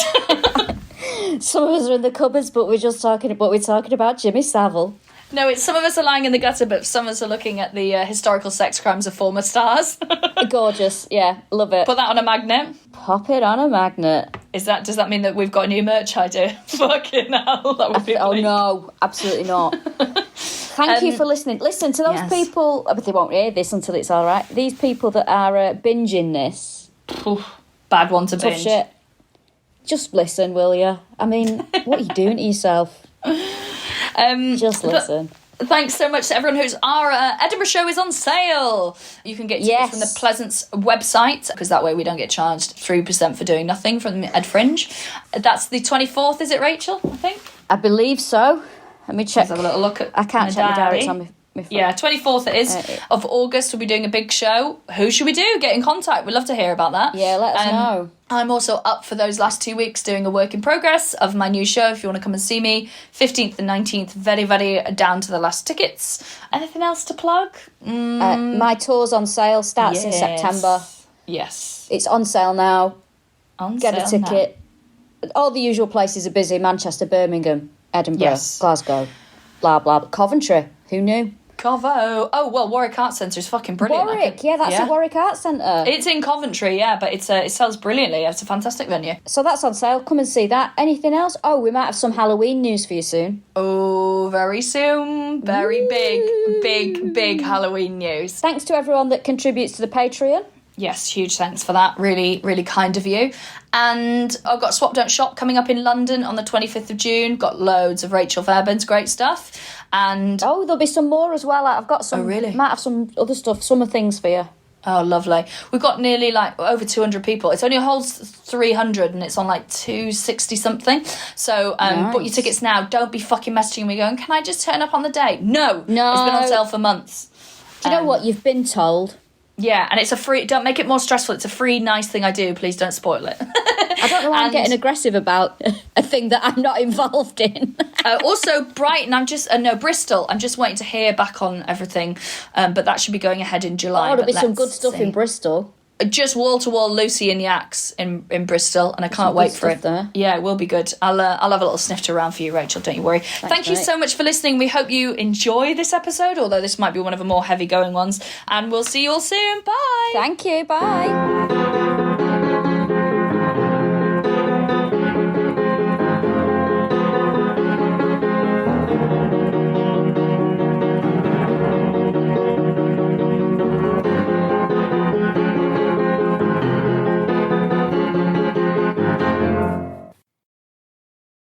Some of us are in the cupboards, but we're talking about Jimmy Savile. No, it's some of us are lying in the gutter, but some of us are looking at the historical sex crimes of former stars. Gorgeous, yeah, love it. Put that on a magnet. Pop it on a magnet. Does that mean that we've got a new merch idea? Fucking hell, that would be Oh bleak. no, absolutely not. Thank you for listening. Listen to those people, but they won't hear this until it's all right. These people that are binging this. Oof, bad one to Tough binge. shit. Just listen, will you? I mean, what are you doing to yourself? Just listen. Thanks so much to everyone who's... Our Edinburgh show is on sale. You can get tickets from the Pleasance website, because that way we don't get charged 3% for doing nothing from Ed Fringe. That's the 24th, is it, Rachel, I think? I believe so. Let me check. Let's have a little look at I can't check my diary. It's on my phone. Yeah, 24th it is of August. We'll be doing a big show. Who should we do? Get in contact. We'd love to hear about that. Yeah, let us know. I'm also up for those last 2 weeks doing a work in progress of my new show. If you want to come and see me, 15th and 19th, very, very down to the last tickets. Anything else to plug? My tour's on sale. Starts in September. Yes. It's on sale now. Get a ticket. Now. All the usual places are busy. Manchester, Birmingham, Edinburgh, Glasgow, blah, blah. Coventry. Who knew? Covo. Oh, well, Warwick Arts Centre is fucking brilliant. Warwick, that's the Warwick Arts Centre. It's in Coventry, yeah, but it sells brilliantly. It's a fantastic venue. So that's on sale. Come and see that. Anything else? Oh, we might have some Halloween news for you soon. Oh, very soon. Very big Halloween news. Thanks to everyone that contributes to the Patreon. Yes, huge thanks for that. Really, really kind of you. And I've got Swap Don't Shop coming up in London on the 25th of June. Got loads of Rachel Fairburn's great stuff. And there'll be some more as well. I've got some. Oh, really? Might have some other stuff, summer things for you. Oh, lovely. We've got nearly over 200 people. It only holds 300 and it's on 260 something. So book your tickets now. Don't be fucking messaging me going, can I just turn up on the day? No. It's been on sale for months. Do you know what? You've been told. Yeah, and it's a free... Don't make it more stressful. It's a free, nice thing I do. Please don't spoil it. I don't know why I'm getting aggressive about a thing that I'm not involved in. Also, Brighton, Bristol. I'm just waiting to hear back on everything. But that should be going ahead in July. There'll be some good stuff in Bristol. Just wall-to-wall Lucy and Yaks in Bristol, and I can't wait for it. There. Yeah, it will be good. I'll have a little snifter around for you, Rachel, don't you worry. Thank you so much for listening. We hope you enjoy this episode, although this might be one of the more heavy-going ones, and we'll see you all soon. Bye! Thank you, bye!